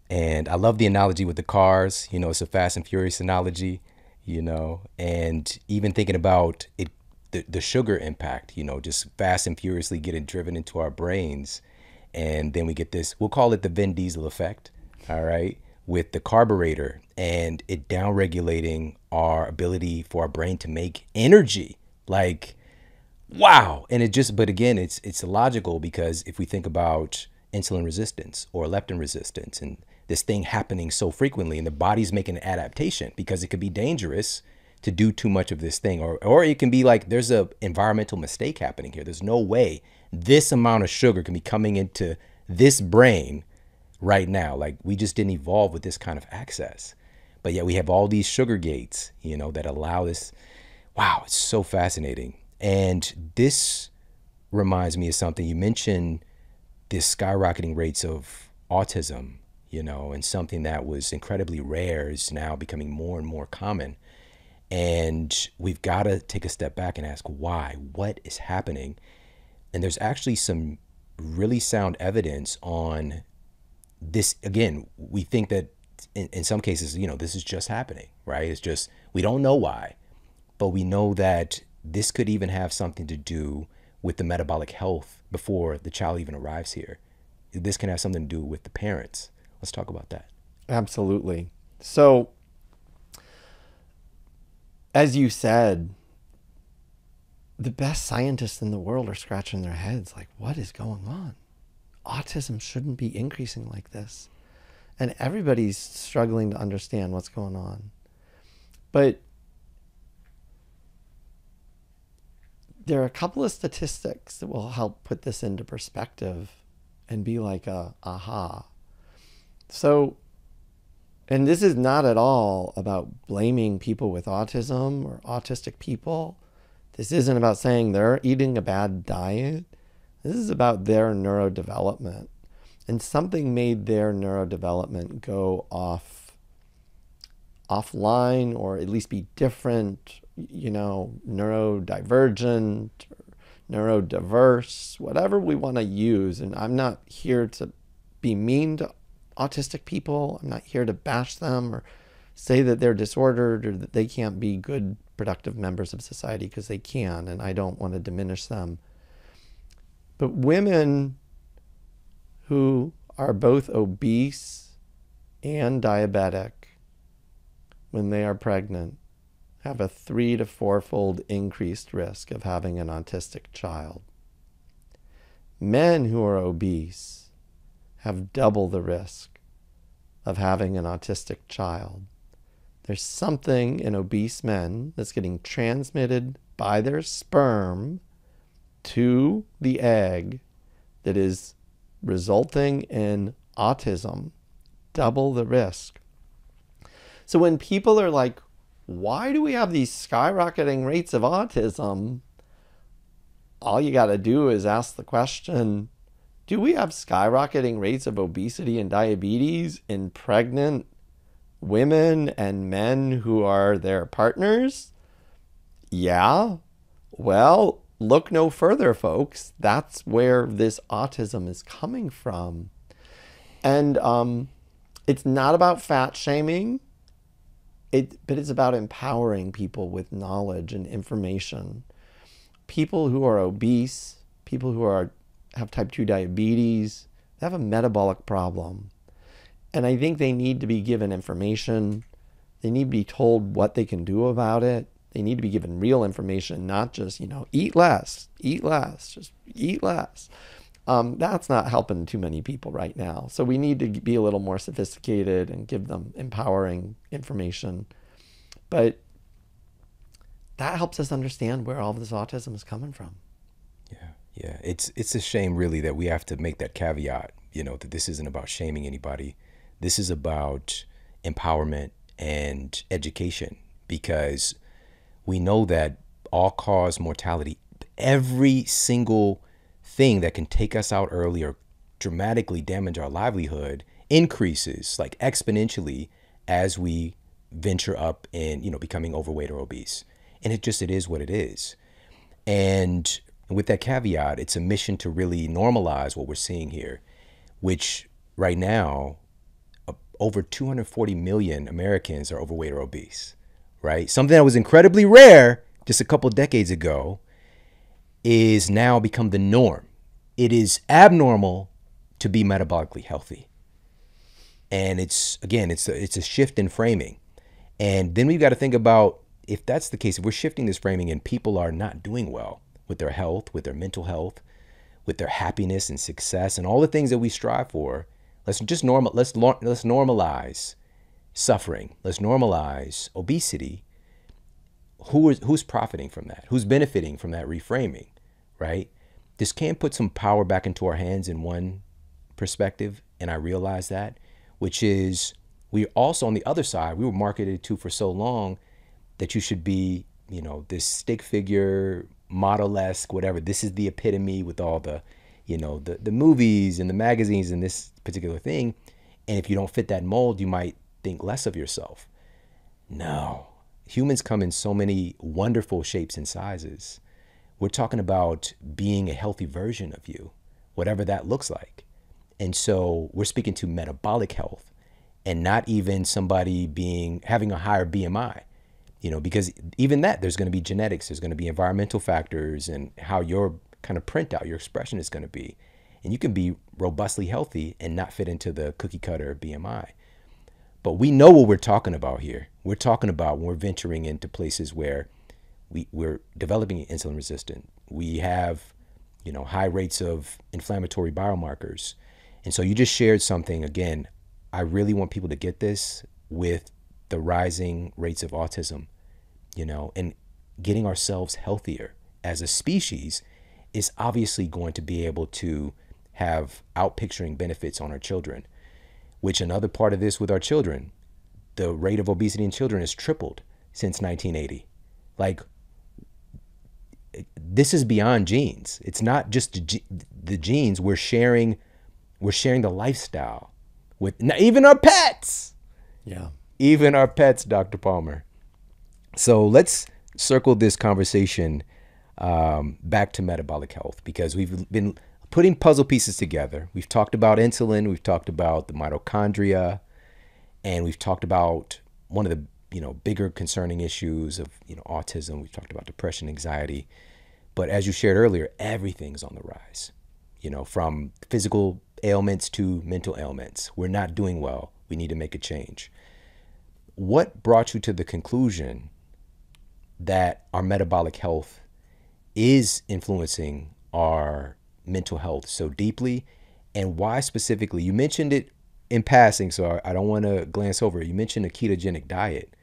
And I love the analogy with the cars. It's a Fast and Furious analogy, and even thinking about it, the sugar impact, just fast and furiously getting driven into our brains. And then we get this, we'll call it the Vin Diesel effect, all right, with the carburetor, and it downregulating our ability for our brain to make energy. Like, wow. And but again, it's illogical, because if we think about insulin resistance or leptin resistance, and this thing happening so frequently, and the body's making an adaptation, because it could be dangerous to do too much of this thing, or it can be like there's a environmental mistake happening here. There's no way this amount of sugar can be coming into this brain right now. Like, we just didn't evolve with this kind of access. But yet we have all these sugar gates, that allow this. Wow, it's so fascinating. And this reminds me of something you mentioned, this skyrocketing rates of autism, and something that was incredibly rare is now becoming more and more common. And we've got to take a step back and ask why, what is happening? And there's actually some really sound evidence on this. Again, we think that in some cases, this is just happening, right? It's just, we don't know why, but we know that this could even have something to do with the metabolic health before the child even arrives here. This can have something to do with the parents. Let's talk about that. Absolutely. So, as you said, the best scientists in the world are scratching their heads like, what is going on? Autism shouldn't be increasing like this. And everybody's struggling to understand what's going on. But there are a couple of statistics that will help put this into perspective and be like aha. So, and this is not at all about blaming people with autism or autistic people. This isn't about saying they're eating a bad diet. This is about their neurodevelopment. And something made their neurodevelopment go offline, or at least be different, neurodivergent, or neurodiverse, whatever we want to use. And I'm not here to be mean to autistic people. I'm not here to bash them or say that they're disordered or that they can't be good, productive members of society, because they can, and I don't want to diminish them. But women who are both obese and diabetic when they are pregnant have a 3 to 4-fold increased risk of having an autistic child. Men who are obese have double the risk of having an autistic child. There's something in obese men that's getting transmitted by their sperm to the egg that is resulting in autism, double the risk. So when people are like, why do we have these skyrocketing rates of autism? All you got to do is ask the question, do we have skyrocketing rates of obesity and diabetes in pregnant women and men who are their partners? Yeah. Well, look no further, folks. That's where this autism is coming from. And It's not about fat shaming, but it's about empowering people with knowledge and information. People who are obese, people who have type 2 diabetes, they have a metabolic problem. And I think they need to be given information. They need to be told what they can do about it. They need to be given real information, not just, eat less, just eat less. That's not helping too many people right now. So we need to be a little more sophisticated and give them empowering information. But that helps us understand where all this autism is coming from. Yeah. It's a shame, really, that we have to make that caveat, that this isn't about shaming anybody. This is about empowerment and education, because we know that all-cause mortality, every single thing that can take us out early or dramatically damage our livelihood, increases like exponentially as we venture up in, becoming overweight or obese. And it is what it is. And with that caveat, it's a mission to really normalize what we're seeing here, which right now, over 240 million Americans are overweight or obese, right? Something that was incredibly rare just a couple decades ago is now become the norm. It is abnormal to be metabolically healthy. And it's a shift in framing. And then we've got to think about, if that's the case, if we're shifting this framing and people are not doing well with their health, with their mental health, with their happiness and success and all the things that we strive for, let's normalize suffering. Let's normalize obesity. Who's profiting from that? Who's benefiting from that reframing, right? This can put some power back into our hands in one perspective, and I realize that, which is, we also, on the other side, we were marketed to for so long that you should be, this stick figure, model-esque, whatever. This is the epitome with all the, the movies and the magazines and this particular thing. And if you don't fit that mold, you might think less of yourself. No, humans come in so many wonderful shapes and sizes. We're talking about being a healthy version of you, whatever that looks like. And so we're speaking to metabolic health, and not even somebody having a higher BMI, because even that, there's going to be genetics, there's going to be environmental factors, and how your kind of printout, your expression is going to be. And you can be robustly healthy and not fit into the cookie cutter BMI. But we know what we're talking about here. We're talking about when we're venturing into places where we're developing insulin resistant. We have, high rates of inflammatory biomarkers. And so you just shared something. Again, I really want people to get this with the rising rates of autism, and getting ourselves healthier as a species is obviously going to be able to have outpicturing benefits on our children, which another part of this with our children, the rate of obesity in children has tripled since 1980. Like, this is beyond genes. It's not just the genes. We're sharing the lifestyle with even our pets. Yeah. Even our pets, Dr. Palmer. So let's circle this conversation back to metabolic health, because we've been putting puzzle pieces together. We've talked about insulin, we've talked about the mitochondria, and we've talked about one of the bigger concerning issues of autism. We've talked about depression, anxiety. But as you shared earlier, everything's on the rise, from physical ailments to mental ailments. We're not doing well. We need to make a change. What brought you to the conclusion that our metabolic health is influencing our mental health so deeply, and why specifically? You mentioned it in passing, so I don't want to glance over it. You mentioned a ketogenic diet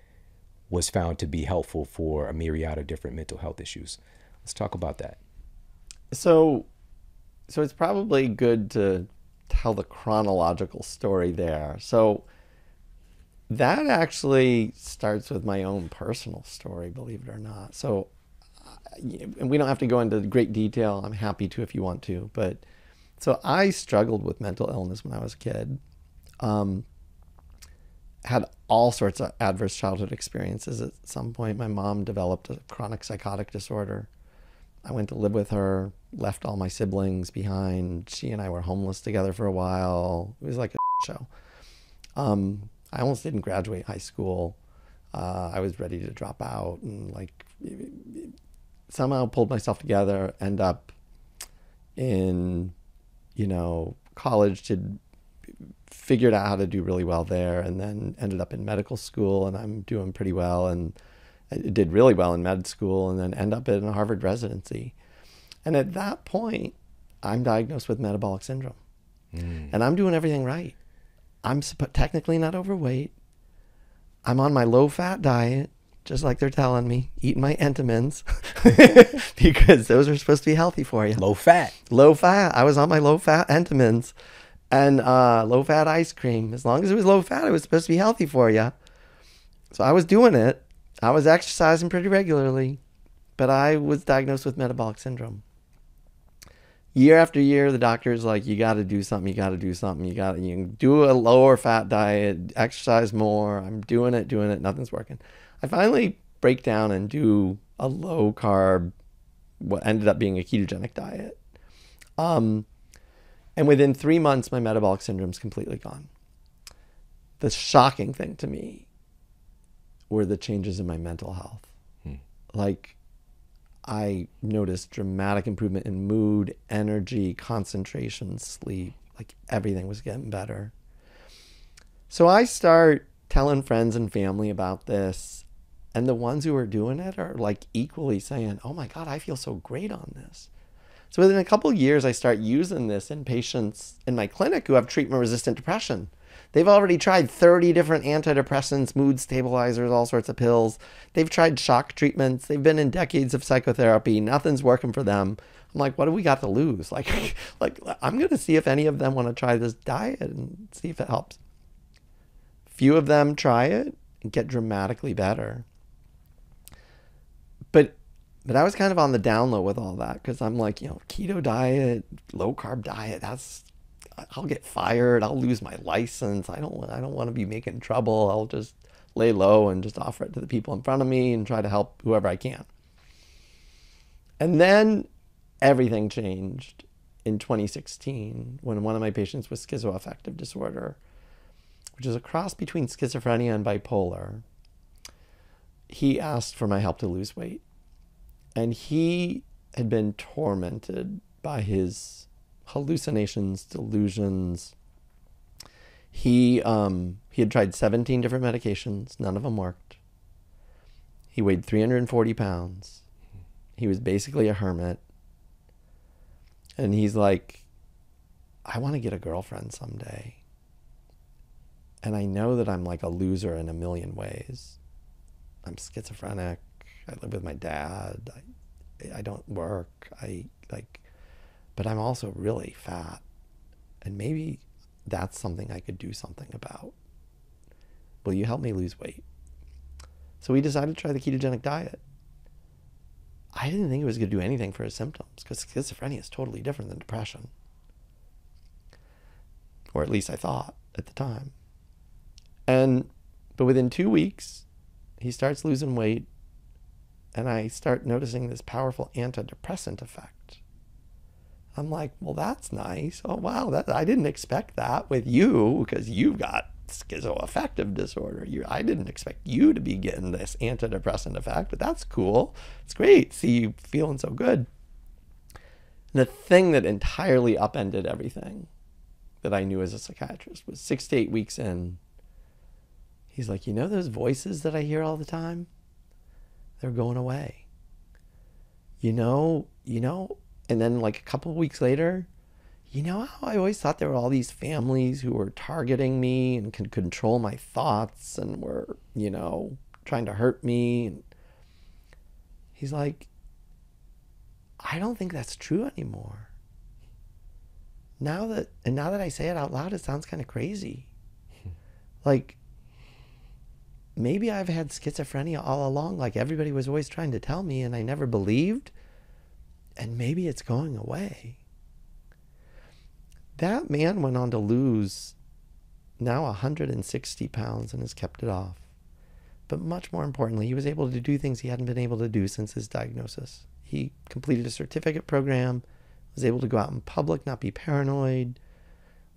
was found to be helpful for a myriad of different mental health issues. Let's talk about that. So it's probably good to tell the chronological story there. So that actually starts with my own personal story, believe it or not. So, and we don't have to go into great detail. I'm happy to if you want to. But so I struggled with mental illness when I was a kid. Had all sorts of adverse childhood experiences. At some point, my mom developed a chronic psychotic disorder. I went to live with her, left all my siblings behind. She and I were homeless together for a while. It was like a show. I almost didn't graduate high school. I was ready to drop out, and like somehow pulled myself together, end up in, college, to figured out how to do really well there, and then ended up in medical school, and I'm doing pretty well, and I did really well in med school, and then end up in a Harvard residency. And at that point, I'm diagnosed with metabolic syndrome. And I'm doing everything right. I'm technically not overweight. I'm on my low-fat diet, just like they're telling me, eating my Entenmann's because those are supposed to be healthy for you. Low fat. Low fat. I was on my low-fat Entenmann's and low-fat ice cream. As long as it was low-fat, it was supposed to be healthy for you. So I was doing it. I was exercising pretty regularly, but I was diagnosed with metabolic syndrome. Year after year, the doctor's like, you got to do something. You got to do something. You can do a lower fat diet, exercise more. I'm doing it. Nothing's working. I finally break down and do a low carb, what ended up being a ketogenic diet. And within 3 months, my metabolic syndrome's completely gone. The shocking thing to me were the changes in my mental health. Like, I noticed dramatic improvement in mood, energy, concentration, sleep. Like, everything was getting better. So I start telling friends and family about this, and the ones who are doing it are like equally saying, oh my God, I feel so great on this. So within a couple of years, I start using this in patients in my clinic who have treatment-resistant depression. They've already tried 30 different antidepressants, mood stabilizers, all sorts of pills. They've tried shock treatments. They've been in decades of psychotherapy. Nothing's working for them. I'm like, what do we got to lose? Like I'm going to see if any of them want to try this diet and see if it helps. Few of them try it and get dramatically better. But I was kind of on the down low with all that, because I'm like, keto diet, low carb diet, I'll get fired. I'll lose my license. I don't want to be making trouble. I'll just lay low and just offer it to the people in front of me and try to help whoever I can. And then everything changed in 2016 when one of my patients with schizoaffective disorder, which is a cross between schizophrenia and bipolar, he asked for my help to lose weight. And he had been tormented by his hallucinations, delusions. He had tried 17 different medications. None of them worked. He weighed 340 pounds. He was basically a hermit. And he's like, I want to get a girlfriend someday. And I know that I'm like a loser in a million ways. I'm schizophrenic. I live with my dad. I don't work. But I'm also really fat. And maybe that's something I could do something about. Will you help me lose weight? So we decided to try the ketogenic diet. I didn't think it was going to do anything for his symptoms, because schizophrenia is totally different than depression. Or at least I thought at the time. But within 2 weeks, he starts losing weight. And I start noticing this powerful antidepressant effect. I'm like, well, that's nice. Oh, wow, I didn't expect that with you, because you've got schizoaffective disorder. I didn't expect you to be getting this antidepressant effect, but that's cool. It's great. See you feeling so good. And the thing that entirely upended everything that I knew as a psychiatrist was 6 to 8 weeks in. He's like, those voices that I hear all the time? They're going away. And then like a couple of weeks later, how I always thought there were all these families who were targeting me and could control my thoughts and were, trying to hurt me. And he's like, I don't think that's true anymore. Now that I say it out loud, it sounds kind of crazy. Like, maybe I've had schizophrenia all along, like everybody was always trying to tell me, and I never believed. And maybe it's going away. That man went on to lose now 160 pounds and has kept it off. But much more importantly, he was able to do things he hadn't been able to do since his diagnosis. He completed a certificate program, was able to go out in public, not be paranoid,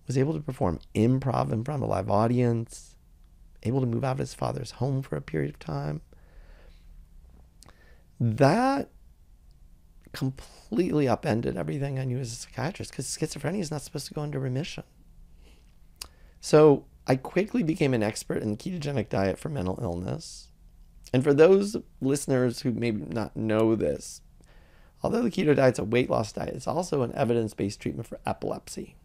was able to perform improv in front of a live audience, able to move out of his father's home for a period of time. That completely upended everything I knew as a psychiatrist, because schizophrenia is not supposed to go into remission. So I quickly became an expert in the ketogenic diet for mental illness. And for those listeners who maybe not know this, although the keto diet's a weight loss diet, it's also an evidence-based treatment for epilepsy.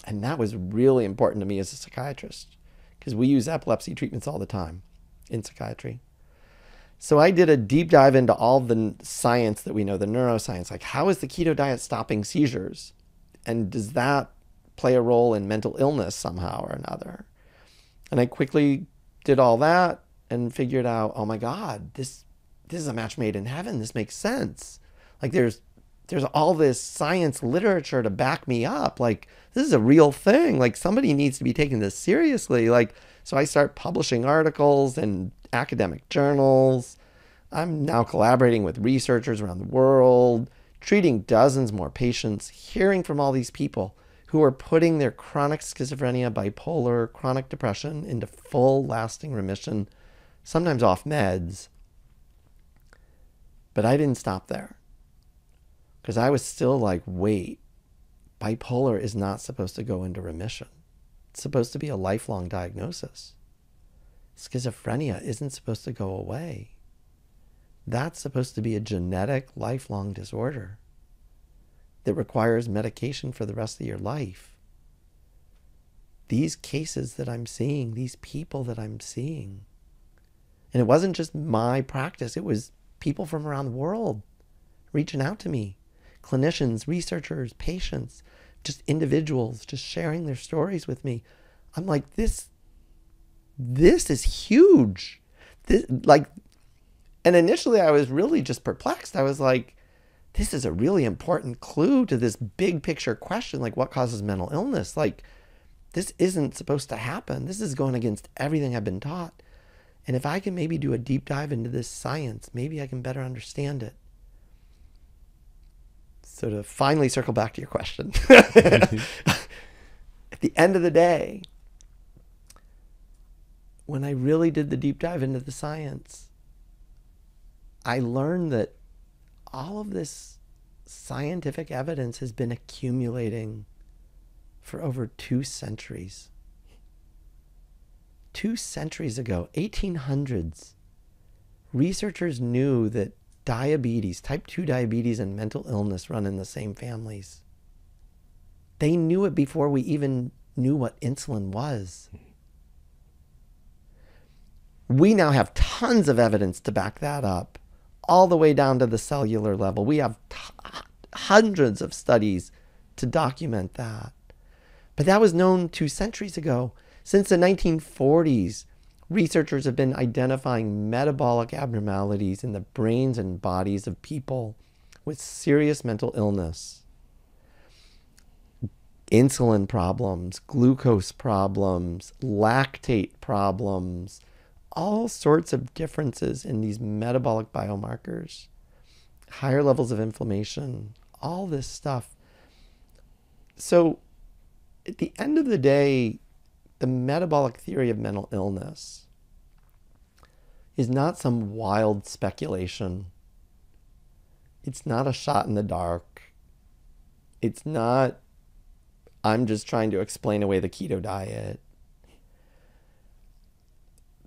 And that was really important to me as a psychiatrist, because we use epilepsy treatments all the time in psychiatry. So I did a deep dive into all the science that we know, the neuroscience, like how is the keto diet stopping seizures? And does that play a role in mental illness somehow or another? And I quickly did all that and figured out, oh my God, this is a match made in heaven. This makes sense. Like there's all this science literature to back me up. Like this is a real thing. Like somebody needs to be taking this seriously. Like, so I start publishing articles in academic journals. I'm now collaborating with researchers around the world, treating dozens more patients, hearing from all these people who are putting their chronic schizophrenia, bipolar, chronic depression into full lasting remission, sometimes off meds. But I didn't stop there, because I was still like, wait, bipolar is not supposed to go into remission. It's supposed to be a lifelong diagnosis. Schizophrenia isn't supposed to go away. That's supposed to be a genetic lifelong disorder that requires medication for the rest of your life. These cases that I'm seeing, these people that I'm seeing, and it wasn't just my practice, it was people from around the world reaching out to me, clinicians, researchers, patients, just individuals, just sharing their stories with me. I'm like, this is huge. And initially I was really just perplexed. I was like, this is a really important clue to this big picture question, like what causes mental illness? Like, this isn't supposed to happen. This is going against everything I've been taught. And if I can maybe do a deep dive into this science, maybe I can better understand it. So to finally circle back to your question, at the end of the day, when I really did the deep dive into the science, I learned that all of this scientific evidence has been accumulating for over 2 centuries. 2 centuries ago, 1800s, researchers knew that diabetes, type 2 diabetes and mental illness run in the same families. They knew it before we even knew what insulin was. We now have tons of evidence to back that up, all the way down to the cellular level. We have hundreds of studies to document that. But that was known 2 centuries ago. Since the 1940s, researchers have been identifying metabolic abnormalities in the brains and bodies of people with serious mental illness. Insulin problems, glucose problems, lactate problems, all sorts of differences in these metabolic biomarkers, higher levels of inflammation, all this stuff. So at the end of the day, the metabolic theory of mental illness is not some wild speculation. It's not a shot in the dark. It's not, I'm just trying to explain away the keto diet.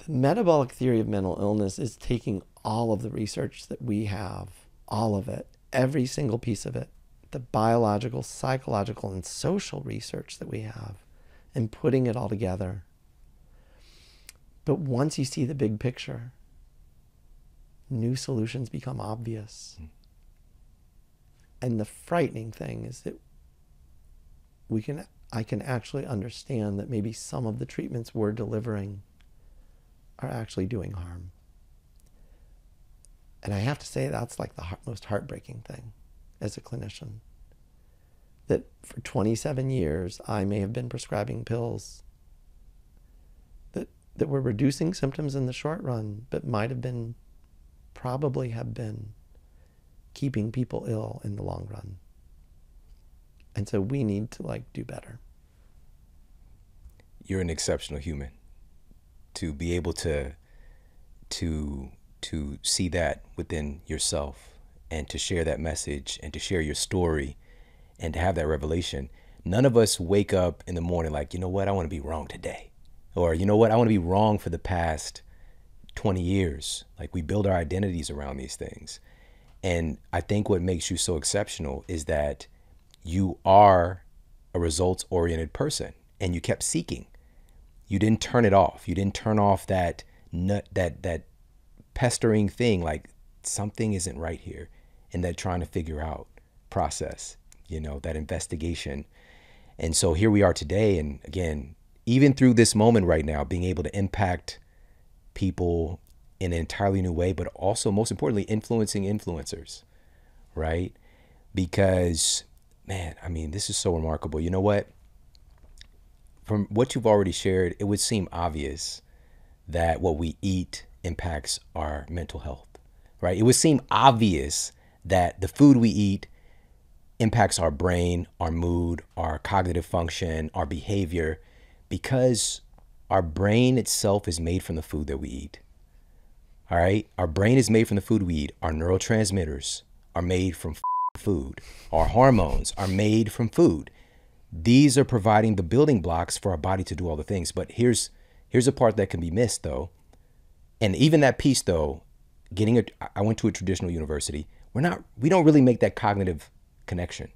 The metabolic theory of mental illness is taking all of the research that we have, all of it, every single piece of it, the biological, psychological, and social research that we have, and putting it all together. But once you see the big picture, new solutions become obvious. And the frightening thing is that I can actually understand that maybe some of the treatments we're delivering are actually doing harm. And I have to say that's like the most heartbreaking thing as a clinician. That for 27 years, I may have been prescribing pills that were reducing symptoms in the short run, but probably have been keeping people ill in the long run. And so we need to do better. you're an exceptional human to be able to see that within yourself and to share that message and to share your story and to have that revelation. None of us wake up in the morning like, you know what, I want to be wrong today. Or, you know what, I want to be wrong for the past 20 years. Like, we build our identities around these things. And I think what makes you so exceptional is that you are a results-oriented person and you kept seeking. You didn't turn it off. You didn't turn off that pestering thing, like something isn't right here, and that trying to figure out process, that investigation. And so here we are today. And again, even through this moment right now, being able to impact people in an entirely new way, but also most importantly, influencing influencers, right? Because, man, I mean, this is so remarkable. You know what? From what you've already shared, it would seem obvious that what we eat impacts our mental health, right? It would seem obvious that the food we eat impacts our brain, our mood, our cognitive function, our behavior, because our brain itself is made from the food that we eat. All right? Our brain is made from the food we eat. Our neurotransmitters are made from food. Our hormones are made from food. These are providing the building blocks for our body to do all the things. But here's a part that can be missed, though. And even that piece, though, I went to a traditional university. We don't really make that cognitive connection.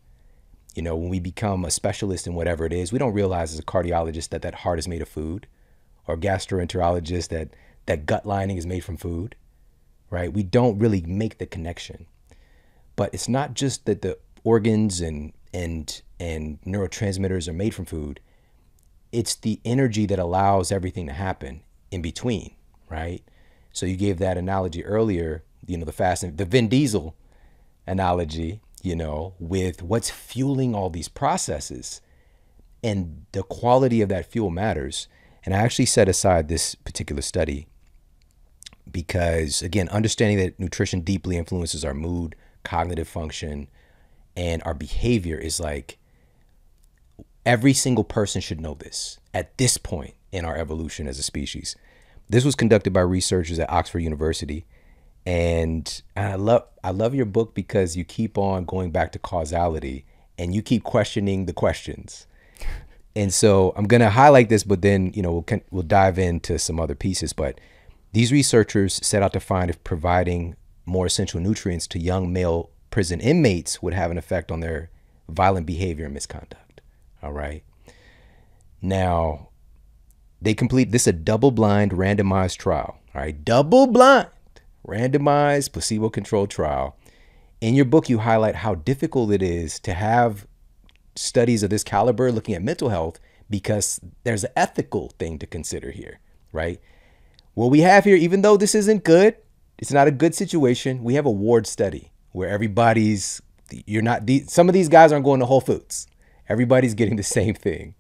When we become a specialist in whatever it is, we don't realize as a cardiologist that heart is made of food, or gastroenterologist that gut lining is made from food, right? We don't really make the connection. But it's not just that the organs and neurotransmitters are made from food. It's the energy that allows everything to happen in between, right? So you gave that analogy earlier, the Vin Diesel analogy, with what's fueling all these processes, and the quality of that fuel matters. And I actually set aside this particular study because, again, understanding that nutrition deeply influences our mood, cognitive function, and our behavior is like, every single person should know this at this point in our evolution as a species. This was conducted by researchers at Oxford University. And I love your book because you keep on going back to causality and you keep questioning the questions. And so I'm going to highlight this, but then, we'll dive into some other pieces. But these researchers set out to find if providing more essential nutrients to young male prison inmates would have an effect on their violent behavior and misconduct. All right. Now, they complete this a double-blind randomized trial. All right. Double-blind randomized placebo-controlled trial. In your book, you highlight how difficult it is to have studies of this caliber looking at mental health because there's an ethical thing to consider here, right? What we have here, even though this isn't good, it's not a good situation, we have a ward study where some of these guys aren't going to Whole Foods. Everybody's getting the same thing.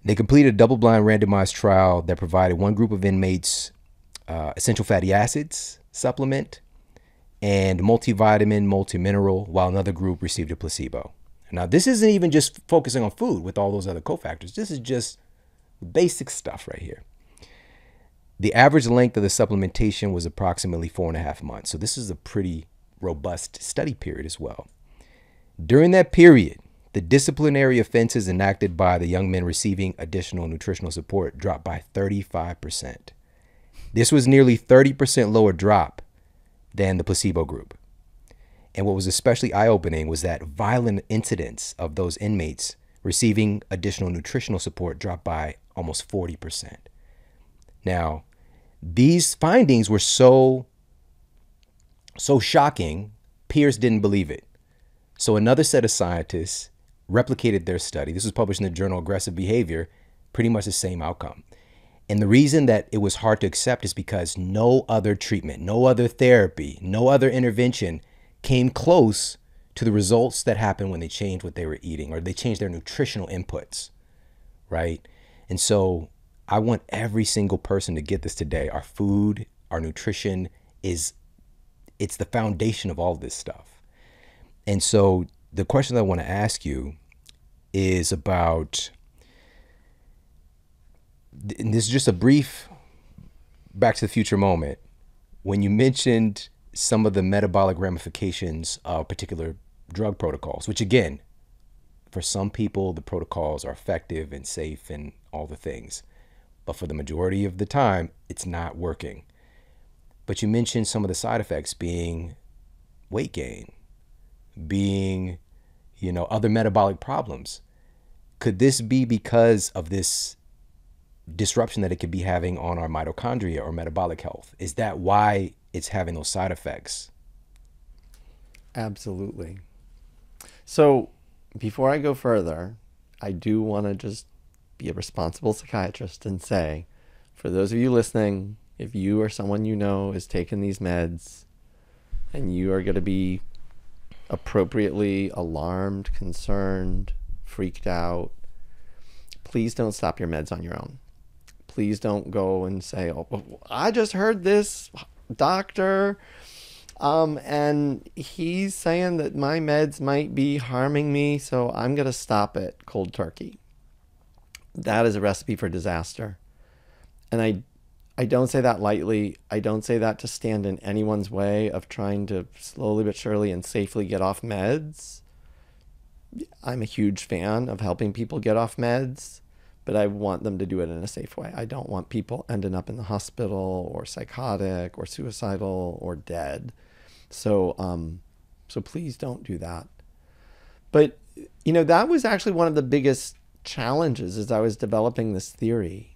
They completed a double-blind randomized trial that provided one group of inmates essential fatty acids supplement and multivitamin, multimineral, while another group received a placebo. Now, this isn't even just focusing on food with all those other cofactors. This is just basic stuff right here. The average length of the supplementation was approximately 4.5 months. So this is a pretty robust study period as well. During that period, the disciplinary offenses enacted by the young men receiving additional nutritional support dropped by 35%. This was nearly 30% lower drop than the placebo group. And what was especially eye-opening was that violent incidents of those inmates receiving additional nutritional support dropped by almost 40%. Now, these findings were so shocking, peers didn't believe it. So another set of scientists replicated their study. This was published in the journal Aggressive Behavior, pretty much the same outcome. And the reason that it was hard to accept is because no other treatment, no other therapy, no other intervention came close to the results that happened when they changed what they were eating or they changed their nutritional inputs, right? And so I want every single person to get this today. Our food, our nutrition it's the foundation of all this stuff. And so the question that I want to ask you is about and this is just a brief Back to the Future moment. When you mentioned some of the metabolic ramifications of particular drug protocols, which again, for some people, the protocols are effective and safe and all the things. But for the majority of the time, it's not working. But you mentioned some of the side effects being weight gain, being, other metabolic problems. Could this be because of this disruption that it could be having on our mitochondria or metabolic health? Is that why it's having those side effects? Absolutely. So before I go further, I do want to just be a responsible psychiatrist and say, for those of you listening, if you or someone you know is taking these meds and you are going to be appropriately alarmed, concerned, freaked out, please don't stop your meds on your own. Please don't go and say, oh, I just heard this doctor, and he's saying that my meds might be harming me, so I'm going to stop it cold turkey. That is a recipe for disaster. And I don't say that lightly. I don't say that to stand in anyone's way of trying to slowly but surely and safely get off meds. I'm a huge fan of helping people get off meds, but I want them to do it in a safe way. I don't want people ending up in the hospital or psychotic or suicidal or dead. So please don't do that. But, that was actually one of the biggest challenges as I was developing this theory,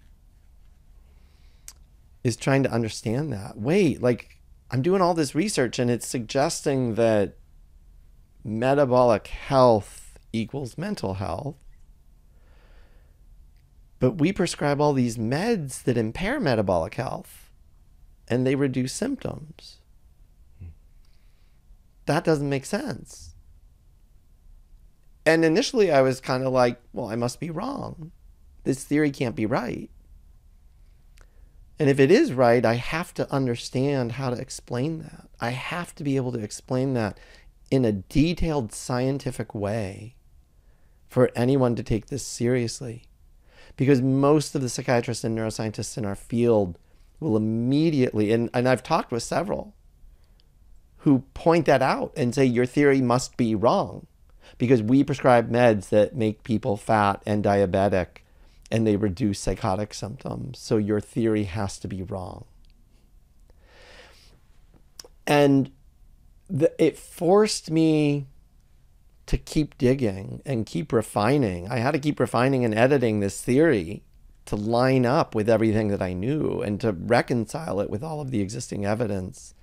is trying to understand that. Wait, I'm doing all this research and it's suggesting that metabolic health equals mental health. But we prescribe all these meds that impair metabolic health and they reduce symptoms. That doesn't make sense. And initially I was kind of like, well, I must be wrong. This theory can't be right. And if it is right, I have to understand how to explain that. I have to be able to explain that in a detailed scientific way for anyone to take this seriously. Because most of the psychiatrists and neuroscientists in our field will immediately, and I've talked with several, who point that out and say, your theory must be wrong because we prescribe meds that make people fat and diabetic and they reduce psychotic symptoms. So your theory has to be wrong. And it forced me to keep digging and keep refining. I had to keep refining and editing this theory to line up with everything that I knew and to reconcile it with all of the existing evidence.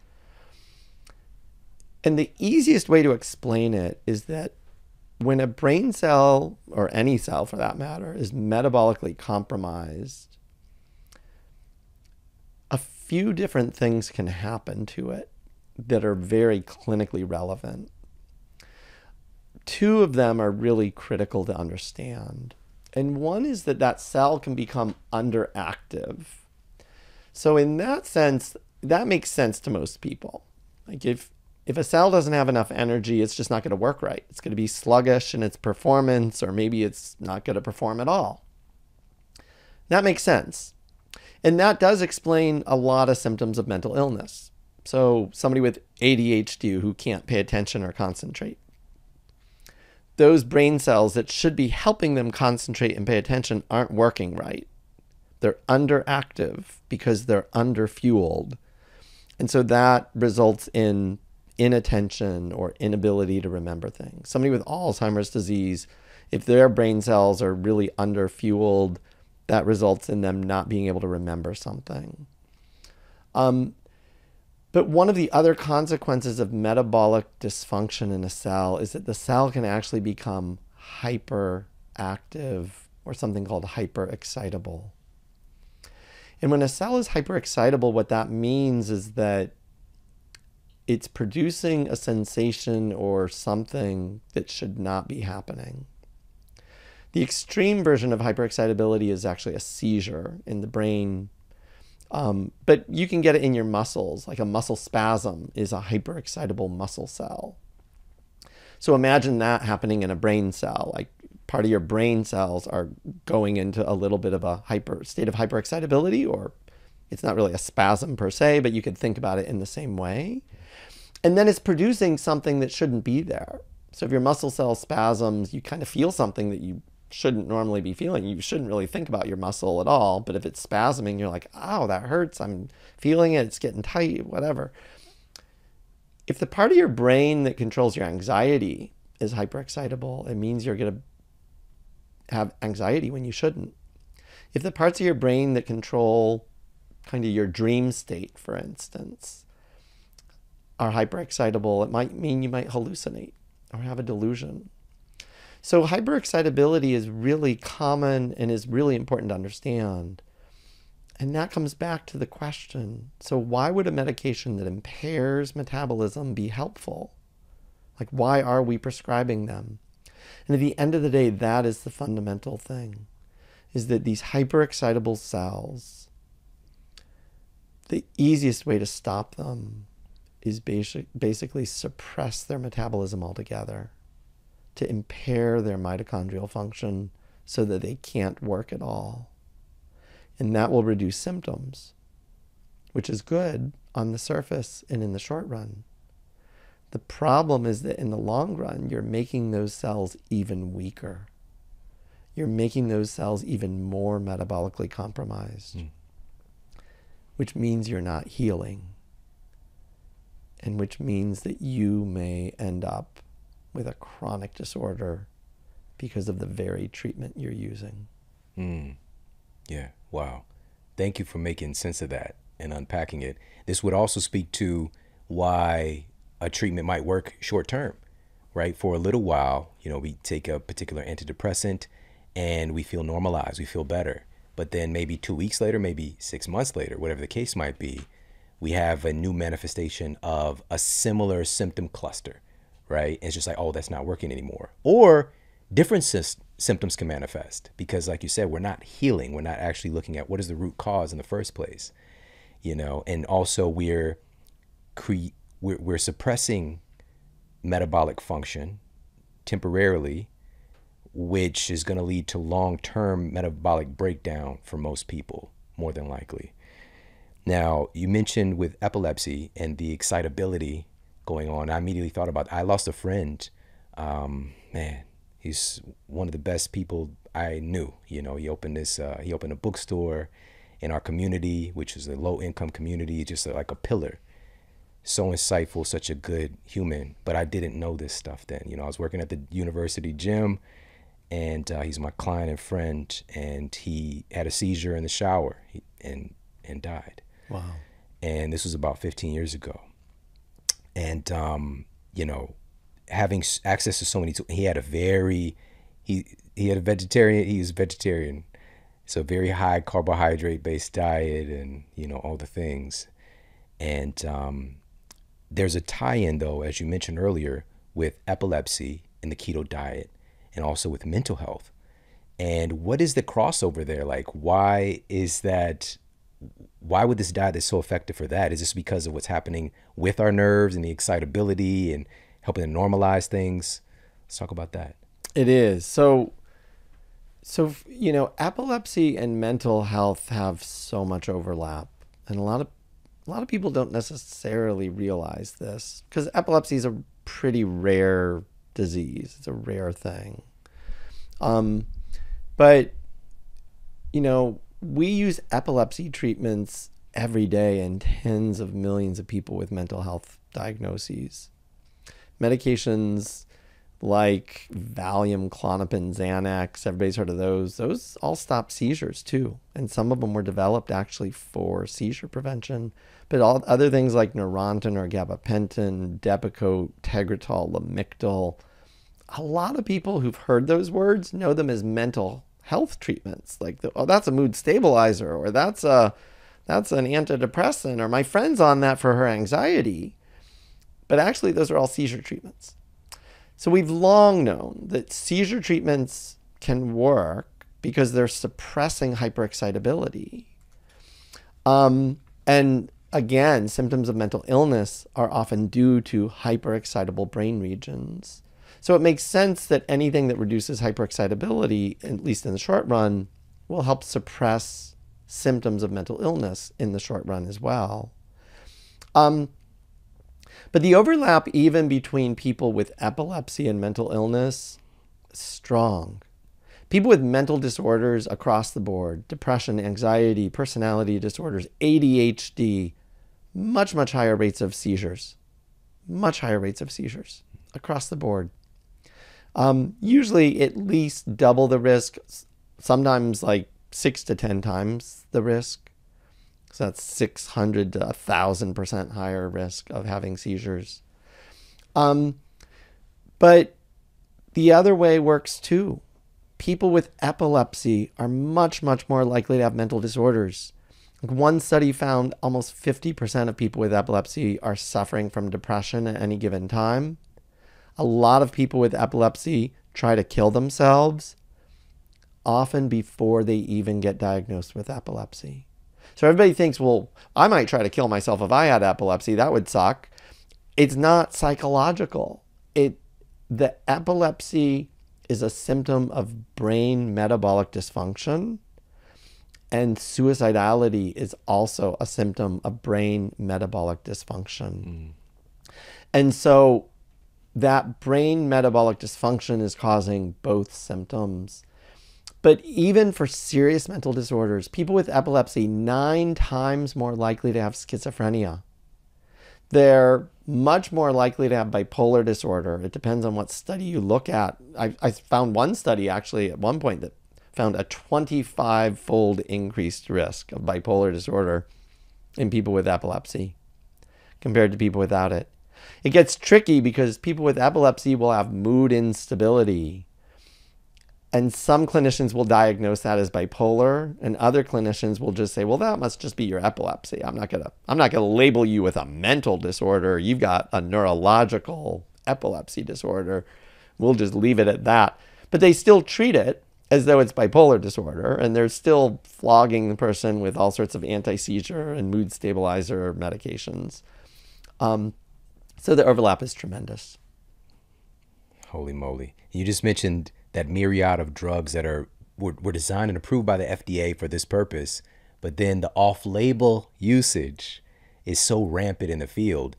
And the easiest way to explain it is that when a brain cell, or any cell for that matter, is metabolically compromised, a few different things can happen to it that are very clinically relevant. Two of them are really critical to understand. And one is that cell can become underactive. So in that sense, that makes sense to most people. Like if a cell doesn't have enough energy, it's just not going to work right. It's going to be sluggish in its performance, or maybe it's not going to perform at all. That makes sense. And that does explain a lot of symptoms of mental illness. So somebody with ADHD who can't pay attention or concentrate. Those brain cells that should be helping them concentrate and pay attention aren't working right. They're underactive because they're underfueled. And so that results in inattention or inability to remember things. Somebody with Alzheimer's disease, if their brain cells are really underfueled, that results in them not being able to remember something. But one of the other consequences of metabolic dysfunction in a cell is that the cell can actually become hyperactive, or something called hyperexcitable. And when a cell is hyperexcitable, what that means is that it's producing a sensation or something that should not be happening. The extreme version of hyperexcitability is actually a seizure in the brain. But you can get it in your muscles, like a muscle spasm is a hyperexcitable muscle cell. So imagine that happening in a brain cell, like part of your brain cells are going into a little bit of a state of hyperexcitability, or it's not really a spasm per se, but you could think about it in the same way. And then it's producing something that shouldn't be there. So if your muscle cell spasms, you kind of feel something that you shouldn't normally be feeling. You shouldn't really think about your muscle at all. But if it's spasming, you're like, ow, that hurts. I'm feeling it. It's getting tight, whatever. If the part of your brain that controls your anxiety is hyperexcitable, it means you're going to have anxiety when you shouldn't. If the parts of your brain that control kind of your dream state, for instance, are hyperexcitable, it might mean you might hallucinate or have a delusion. So hyperexcitability is really common and is really important to understand. And that comes back to the question, so why would a medication that impairs metabolism be helpful? Like, why are we prescribing them? And at the end of the day, that is the fundamental thing, is that these hyperexcitable cells, the easiest way to stop them is basically suppress their metabolism altogether, to impair their mitochondrial function so that they can't work at all. And that will reduce symptoms, which is good on the surface and in the short run. The problem is that in the long run, you're making those cells even weaker. You're making those cells even more metabolically compromised, which means you're not healing, and which means that you may end up with a chronic disorder because of the very treatment you're using. Yeah, wow. Thank you for making sense of that and unpacking it. This would also speak to why a treatment might work short term, right? For a little while, we take a particular antidepressant and we feel normalized, we feel better. But then maybe 2 weeks later, maybe 6 months later, whatever the case might be, we have a new manifestation of a similar symptom cluster, right? And it's just like, oh, that's not working anymore. Or different symptoms can manifest because, like you said, we're not healing. We're not actually looking at what is the root cause in the first place, and also we're suppressing metabolic function temporarily, which is going to lead to long-term metabolic breakdown for most people, more than likely. Now, you mentioned with epilepsy and the excitability going on, I immediately thought about, I lost a friend, man. He's one of the best people I knew. He opened a bookstore in our community, which is a low-income community, just like a pillar. So insightful, such a good human. But I didn't know this stuff then. I was working at the university gym, and he's my client and friend, and he had a seizure in the shower and died. Wow. And this was about 15 years ago. And, having access to so many tools, he was vegetarian, so very high carbohydrate based diet and all the things. And there's a tie-in though, as you mentioned earlier, with epilepsy and the keto diet, and also with mental health. And what is the crossover there? Like, why would this diet that's so effective for that? Is this because of what's happening with our nerves and the excitability and helping to normalize things? Let's talk about that. It is. So, epilepsy and mental health have so much overlap, and a lot of people don't necessarily realize this, because epilepsy is a pretty rare disease. It's a rare thing. But we use epilepsy treatments every day in tens of millions of people with mental health diagnoses. Medications like Valium, Klonopin, Xanax, everybody's heard of those. Those all stop seizures too. And some of them were developed actually for seizure prevention. But all other things like Neurontin or gabapentin, Depakote, Tegretol, Lamictal, a lot of people who've heard those words know them as mental health treatments. Like, that's a mood stabilizer, or that's an antidepressant, or my friend's on that for her anxiety. But actually, those are all seizure treatments. So we've long known that seizure treatments can work because they're suppressing hyperexcitability. And again, symptoms of mental illness are often due to hyperexcitable brain regions. So it makes sense that anything that reduces hyperexcitability, at least in the short run, will help suppress symptoms of mental illness in the short run as well. But the overlap even between people with epilepsy and mental illness is strong. People with mental disorders across the board, depression, anxiety, personality disorders, ADHD, much, much higher rates of seizures. Much higher rates of seizures across the board. Usually at least double the risk, sometimes like 6 to 10 times the risk. So that's 600 to 1,000% higher risk of having seizures. But the other way works too. People with epilepsy are much, much more likely to have mental disorders. One study found almost 50% of people with epilepsy are suffering from depression at any given time. A lot of people with epilepsy try to kill themselves, often before they even get diagnosed with epilepsy. So everybody thinks, well, I might try to kill myself if I had epilepsy. That would suck. It's not psychological. The epilepsy is a symptom of brain metabolic dysfunction, and suicidality is also a symptom of brain metabolic dysfunction. And so that brain metabolic dysfunction is causing both symptoms. But even for serious mental disorders, people with epilepsy 9 times more likely to have schizophrenia. They're much more likely to have bipolar disorder. It depends on what study you look at. I found one study actually at one point that found a 25-fold increased risk of bipolar disorder in people with epilepsy compared to people without it. It gets tricky because people with epilepsy will have mood instability. And some clinicians will diagnose that as bipolar, and other clinicians will just say, well, that must just be your epilepsy. I'm not gonna label you with a mental disorder. You've got a neurological epilepsy disorder. We'll just leave it at that. But they still treat it as though it's bipolar disorder, and they're still flogging the person with all sorts of anti-seizure and mood stabilizer medications. So the overlap is tremendous. Holy moly. You just mentioned that myriad of drugs that were designed and approved by the FDA for this purpose, but then the off-label usage is so rampant in the field.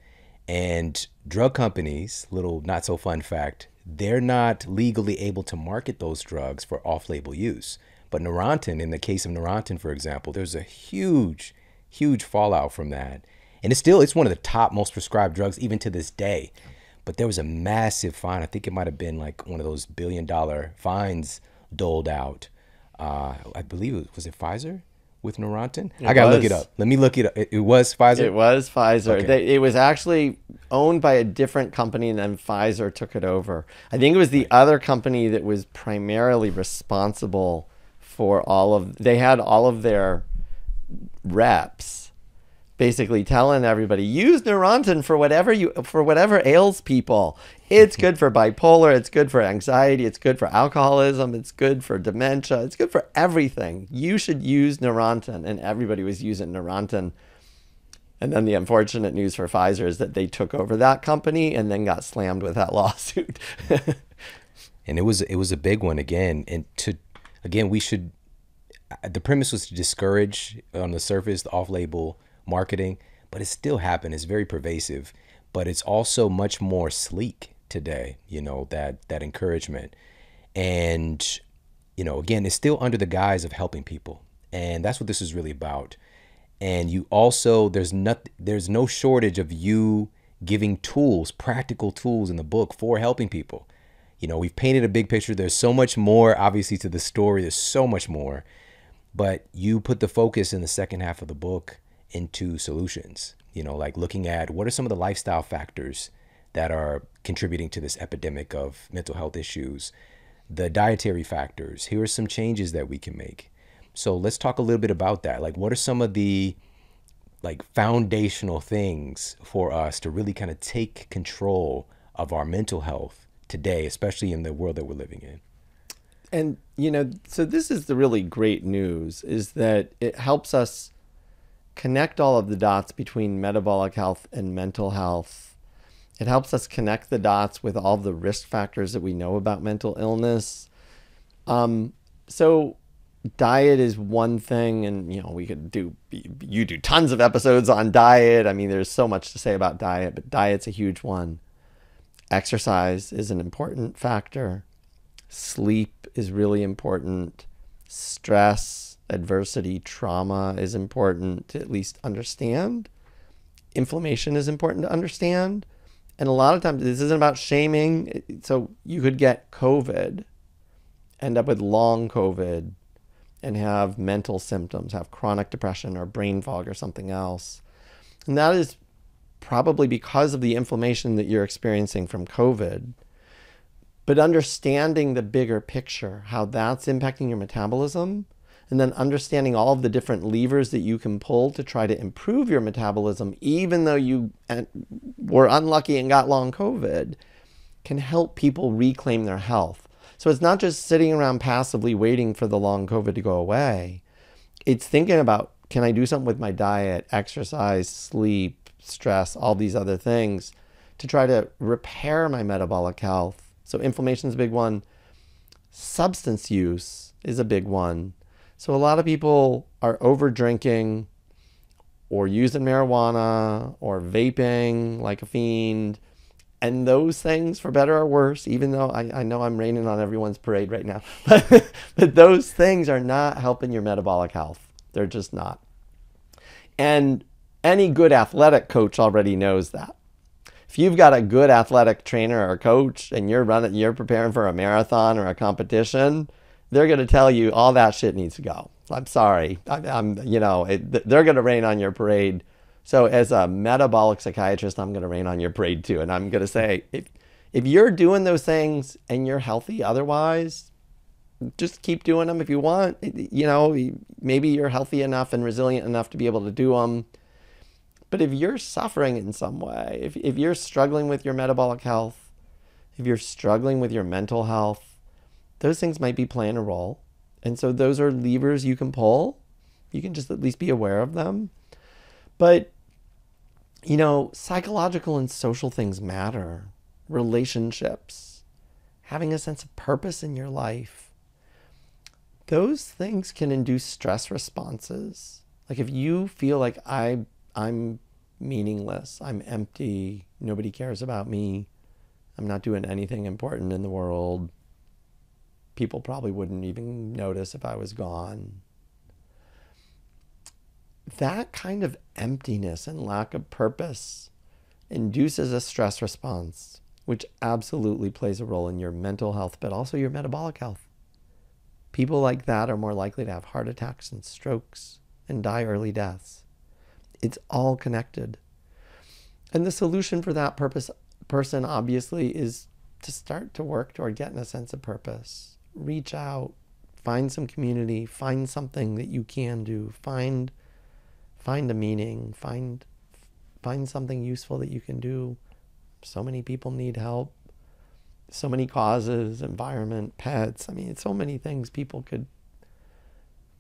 And drug companies, little not so fun fact, they're not legally able to market those drugs for off-label use. But Neurontin, in the case of Neurontin, for example, there's a huge, huge fallout from that. And it's one of the top most prescribed drugs even to this day. But there was a massive fine. I think it might have been like one of those $1 billion fines doled out. I believe was it Pfizer with Neurontin? I gotta look it up. Let me look it up. It was Pfizer? It was Pfizer. Okay. It was actually owned by a different company, and then Pfizer took it over. I think it was the other company that was primarily responsible for they had all of their reps basically telling everybody, use Neurontin for whatever ails people. It's good for bipolar, it's good for anxiety, it's good for alcoholism, it's good for dementia, it's good for everything. You should use Neurontin. And everybody was using Neurontin. And then the unfortunate news for Pfizer is that they took over that company and then got slammed with that lawsuit. And it was a big one again. And the premise was to discourage on the surface the off-label marketing, but it still happened. It's very pervasive, but it's also much more sleek today, that encouragement. And, again, it's still under the guise of helping people. And that's what this is really about. And you also, there's no shortage of you giving tools, practical tools in the book for helping people. We've painted a big picture. There's so much more, obviously, to the story. There's so much more, but you put the focus in the second half of the book into solutions, like looking at what are some of the lifestyle factors that are contributing to this epidemic of mental health issues, the dietary factors. Here are some changes that we can make. So let's talk a little bit about that. Like, what are some of the foundational things for us to really kind of take control of our mental health today, especially in the world that we're living in? And, so this is the really great news, is that it helps us connect all of the dots between metabolic health and mental health It helps us connect the dots with all the risk factors that we know about mental illness. So diet is one thing, and we could do tons of episodes on diet. I mean, there's so much to say about diet, but diet's a huge one. Exercise is an important factor. Sleep is really important. Stress, adversity, trauma is important to at least understand. Inflammation is important to understand. And a lot of times, this isn't about shaming. So you could get COVID, end up with long COVID, and have mental symptoms, have chronic depression or brain fog or something else. And that is probably because of the inflammation that you're experiencing from COVID. But understanding the bigger picture, how that's impacting your metabolism, and then understanding all of the different levers that you can pull to try to improve your metabolism, even though you were unlucky and got long COVID, can help people reclaim their health. So it's not just sitting around passively waiting for the long COVID to go away. It's thinking about, can I do something with my diet, exercise, sleep, stress, all these other things to try to repair my metabolic health? So inflammation is a big one. Substance use is a big one. So a lot of people are over drinking or using marijuana or vaping like a fiend. And those things, for better or worse, even though I know I'm raining on everyone's parade right now, but those things are not helping your metabolic health. They're just not. And any good athletic coach already knows that. If you've got a good athletic trainer or coach and you're preparing for a marathon or a competition, they're going to tell you all that shit needs to go. I'm sorry. They're going to rain on your parade. So as a metabolic psychiatrist, I'm going to rain on your parade too. And I'm going to say, if you're doing those things and you're healthy otherwise, just keep doing them if you want. Maybe you're healthy enough and resilient enough to be able to do them. But if you're suffering in some way, if you're struggling with your metabolic health, if you're struggling with your mental health, those things might be playing a role. And so those are levers you can pull. You can just at least be aware of them. But, psychological and social things matter. Relationships, having a sense of purpose in your life. Those things can induce stress responses. Like if you feel like I'm meaningless, I'm empty, nobody cares about me, I'm not doing anything important in the world, people probably wouldn't even notice if I was gone. That kind of emptiness and lack of purpose induces a stress response, which absolutely plays a role in your mental health, but also your metabolic health. People like that are more likely to have heart attacks and strokes and die early deaths. It's all connected. And the solution for that person obviously is to start to work toward getting a sense of purpose. Reach out, find some community, find something that you can do, find a meaning, find something useful that you can do. So many people need help. So many causes, environment, pets. I mean, so many things people could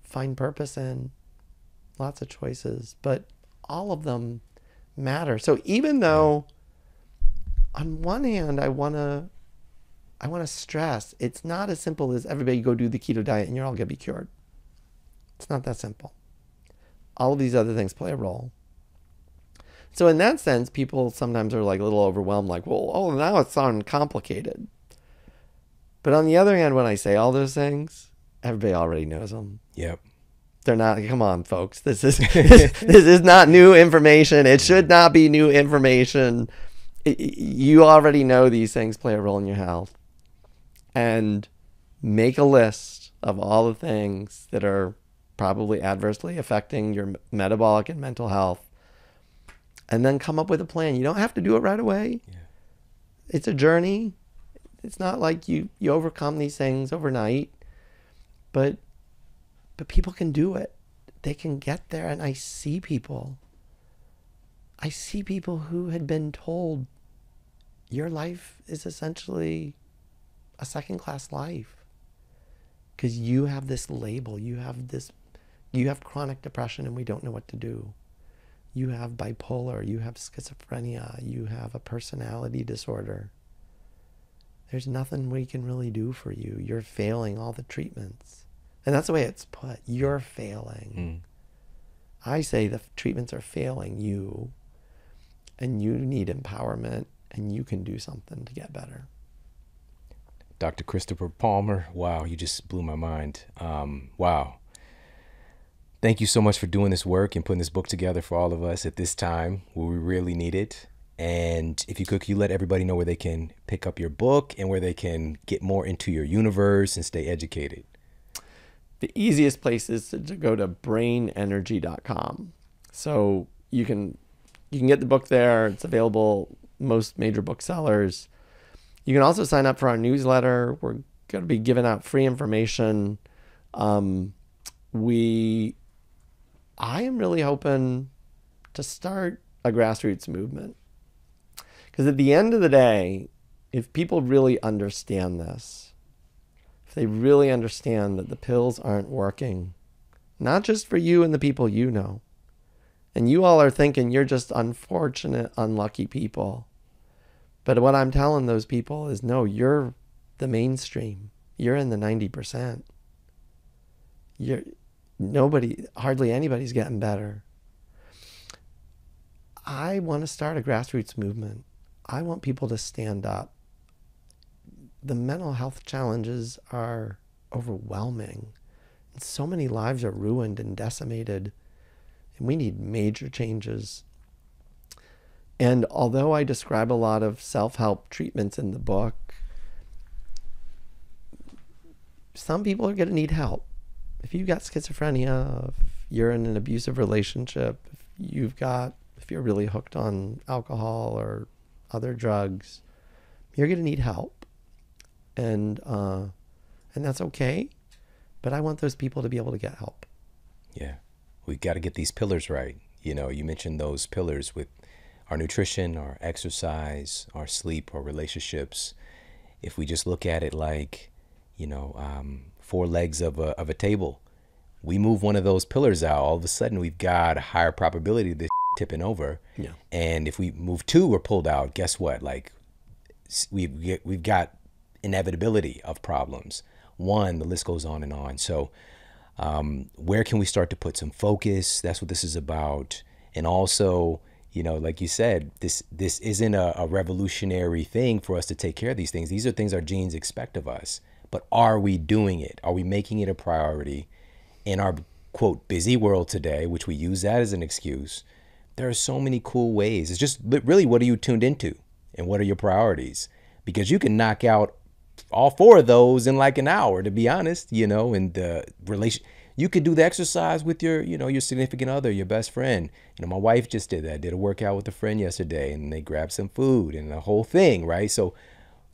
find purpose in. Lots of choices, but all of them matter. So even though on one hand, I want to stress, it's not as simple as everybody go do the keto diet and you're all going to be cured. It's not that simple. All of these other things play a role. So in that sense, people sometimes are like a little overwhelmed, like, well, now it's sounding complicated. But on the other hand, when I say all those things, everybody already knows them. Yep. They're not, come on, folks. This is not new information. It should not be new information. You already know these things play a role in your health. And make a list of all the things that are probably adversely affecting your metabolic and mental health. And then come up with a plan. You don't have to do it right away. Yeah. It's a journey. It's not like you overcome these things overnight. But people can do it. They can get there. And I see people who had been told your life is essentially a second-class life because you have this label. You have chronic depression and we don't know what to do. You have bipolar, you have schizophrenia, you have a personality disorder. There's nothing we can really do for you. You're failing all the treatments. And that's the way it's put. You're failing. I say the treatments are failing you, and you need empowerment, and you can do something to get better. Dr. Christopher Palmer, wow, you just blew my mind. Wow. Thank you so much for doing this work and putting this book together for all of us at this time where we really need it. And if you could you let everybody know where they can pick up your book and where they can get more into your universe and stay educated? The easiest place is to go to brainenergy.com. So you can get the book there. It's available most major booksellers. You can also sign up for our newsletter. We're going to be giving out free information. I am really hoping to start a grassroots movement. Because at the end of the day, if people really understand this, if they really understand that the pills aren't working, not just for you and the people you know, and you all are thinking you're just unfortunate, unlucky people. But what I'm telling those people is, no, you're the mainstream. You're in the 90%. Hardly anybody's getting better. I want to start a grassroots movement. I want people to stand up. The mental health challenges are overwhelming. And so many lives are ruined and decimated. And we need major changes. And although I describe a lot of self-help treatments in the book, some people are going to need help. If you've got schizophrenia, if you're in an abusive relationship, if you're really hooked on alcohol or other drugs, you're going to need help. And that's okay. But I want those people to be able to get help. Yeah. We got to get these pillars right. You know, you mentioned those pillars with our nutrition, our exercise, our sleep, our relationships. If we just look at it like, four legs of a table, we move one of those pillars out, all of a sudden we've got a higher probability of this tipping over. Yeah. And if we move two or pulled out, guess what? Like we've got inevitability of problems. One, the list goes on and on. So where can we start to put some focus? That's what this is about. And also, like you said, this isn't a revolutionary thing for us to take care of these things. These are things our genes expect of us. But are we doing it? Are we making it a priority in our, quote, busy world today, which we use that as an excuse? There are so many cool ways. It's just really, what are you tuned into and what are your priorities? Because you can knock out all four of those in like an hour, to be honest, and the relation. You could do the exercise with your significant other, your best friend. My wife just did that. Did a workout with a friend yesterday, and they grabbed some food and the whole thing, right? So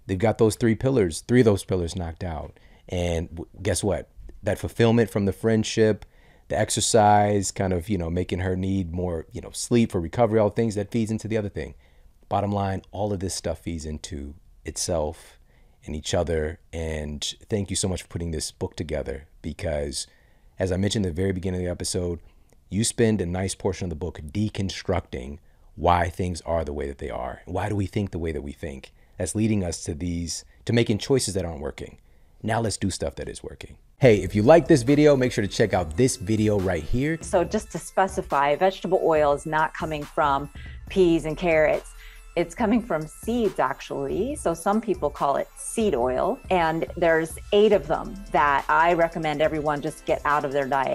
they've got those three of those pillars knocked out. And guess what? That fulfillment from the friendship, the exercise, kind of, making her need more, sleep for recovery, all things that feeds into the other thing. Bottom line, all of this stuff feeds into itself and each other. And thank you so much for putting this book together, because as I mentioned at the very beginning of the episode, you spend a nice portion of the book deconstructing why things are the way that they are. Why do we think the way that we think? That's leading us to making choices that aren't working. Now let's do stuff that is working. Hey, if you like this video, make sure to check out this video right here. So just to specify, vegetable oil is not coming from peas and carrots. It's coming from seeds, actually. So some people call it seed oil. And there's 8 of them that I recommend everyone just get out of their diet.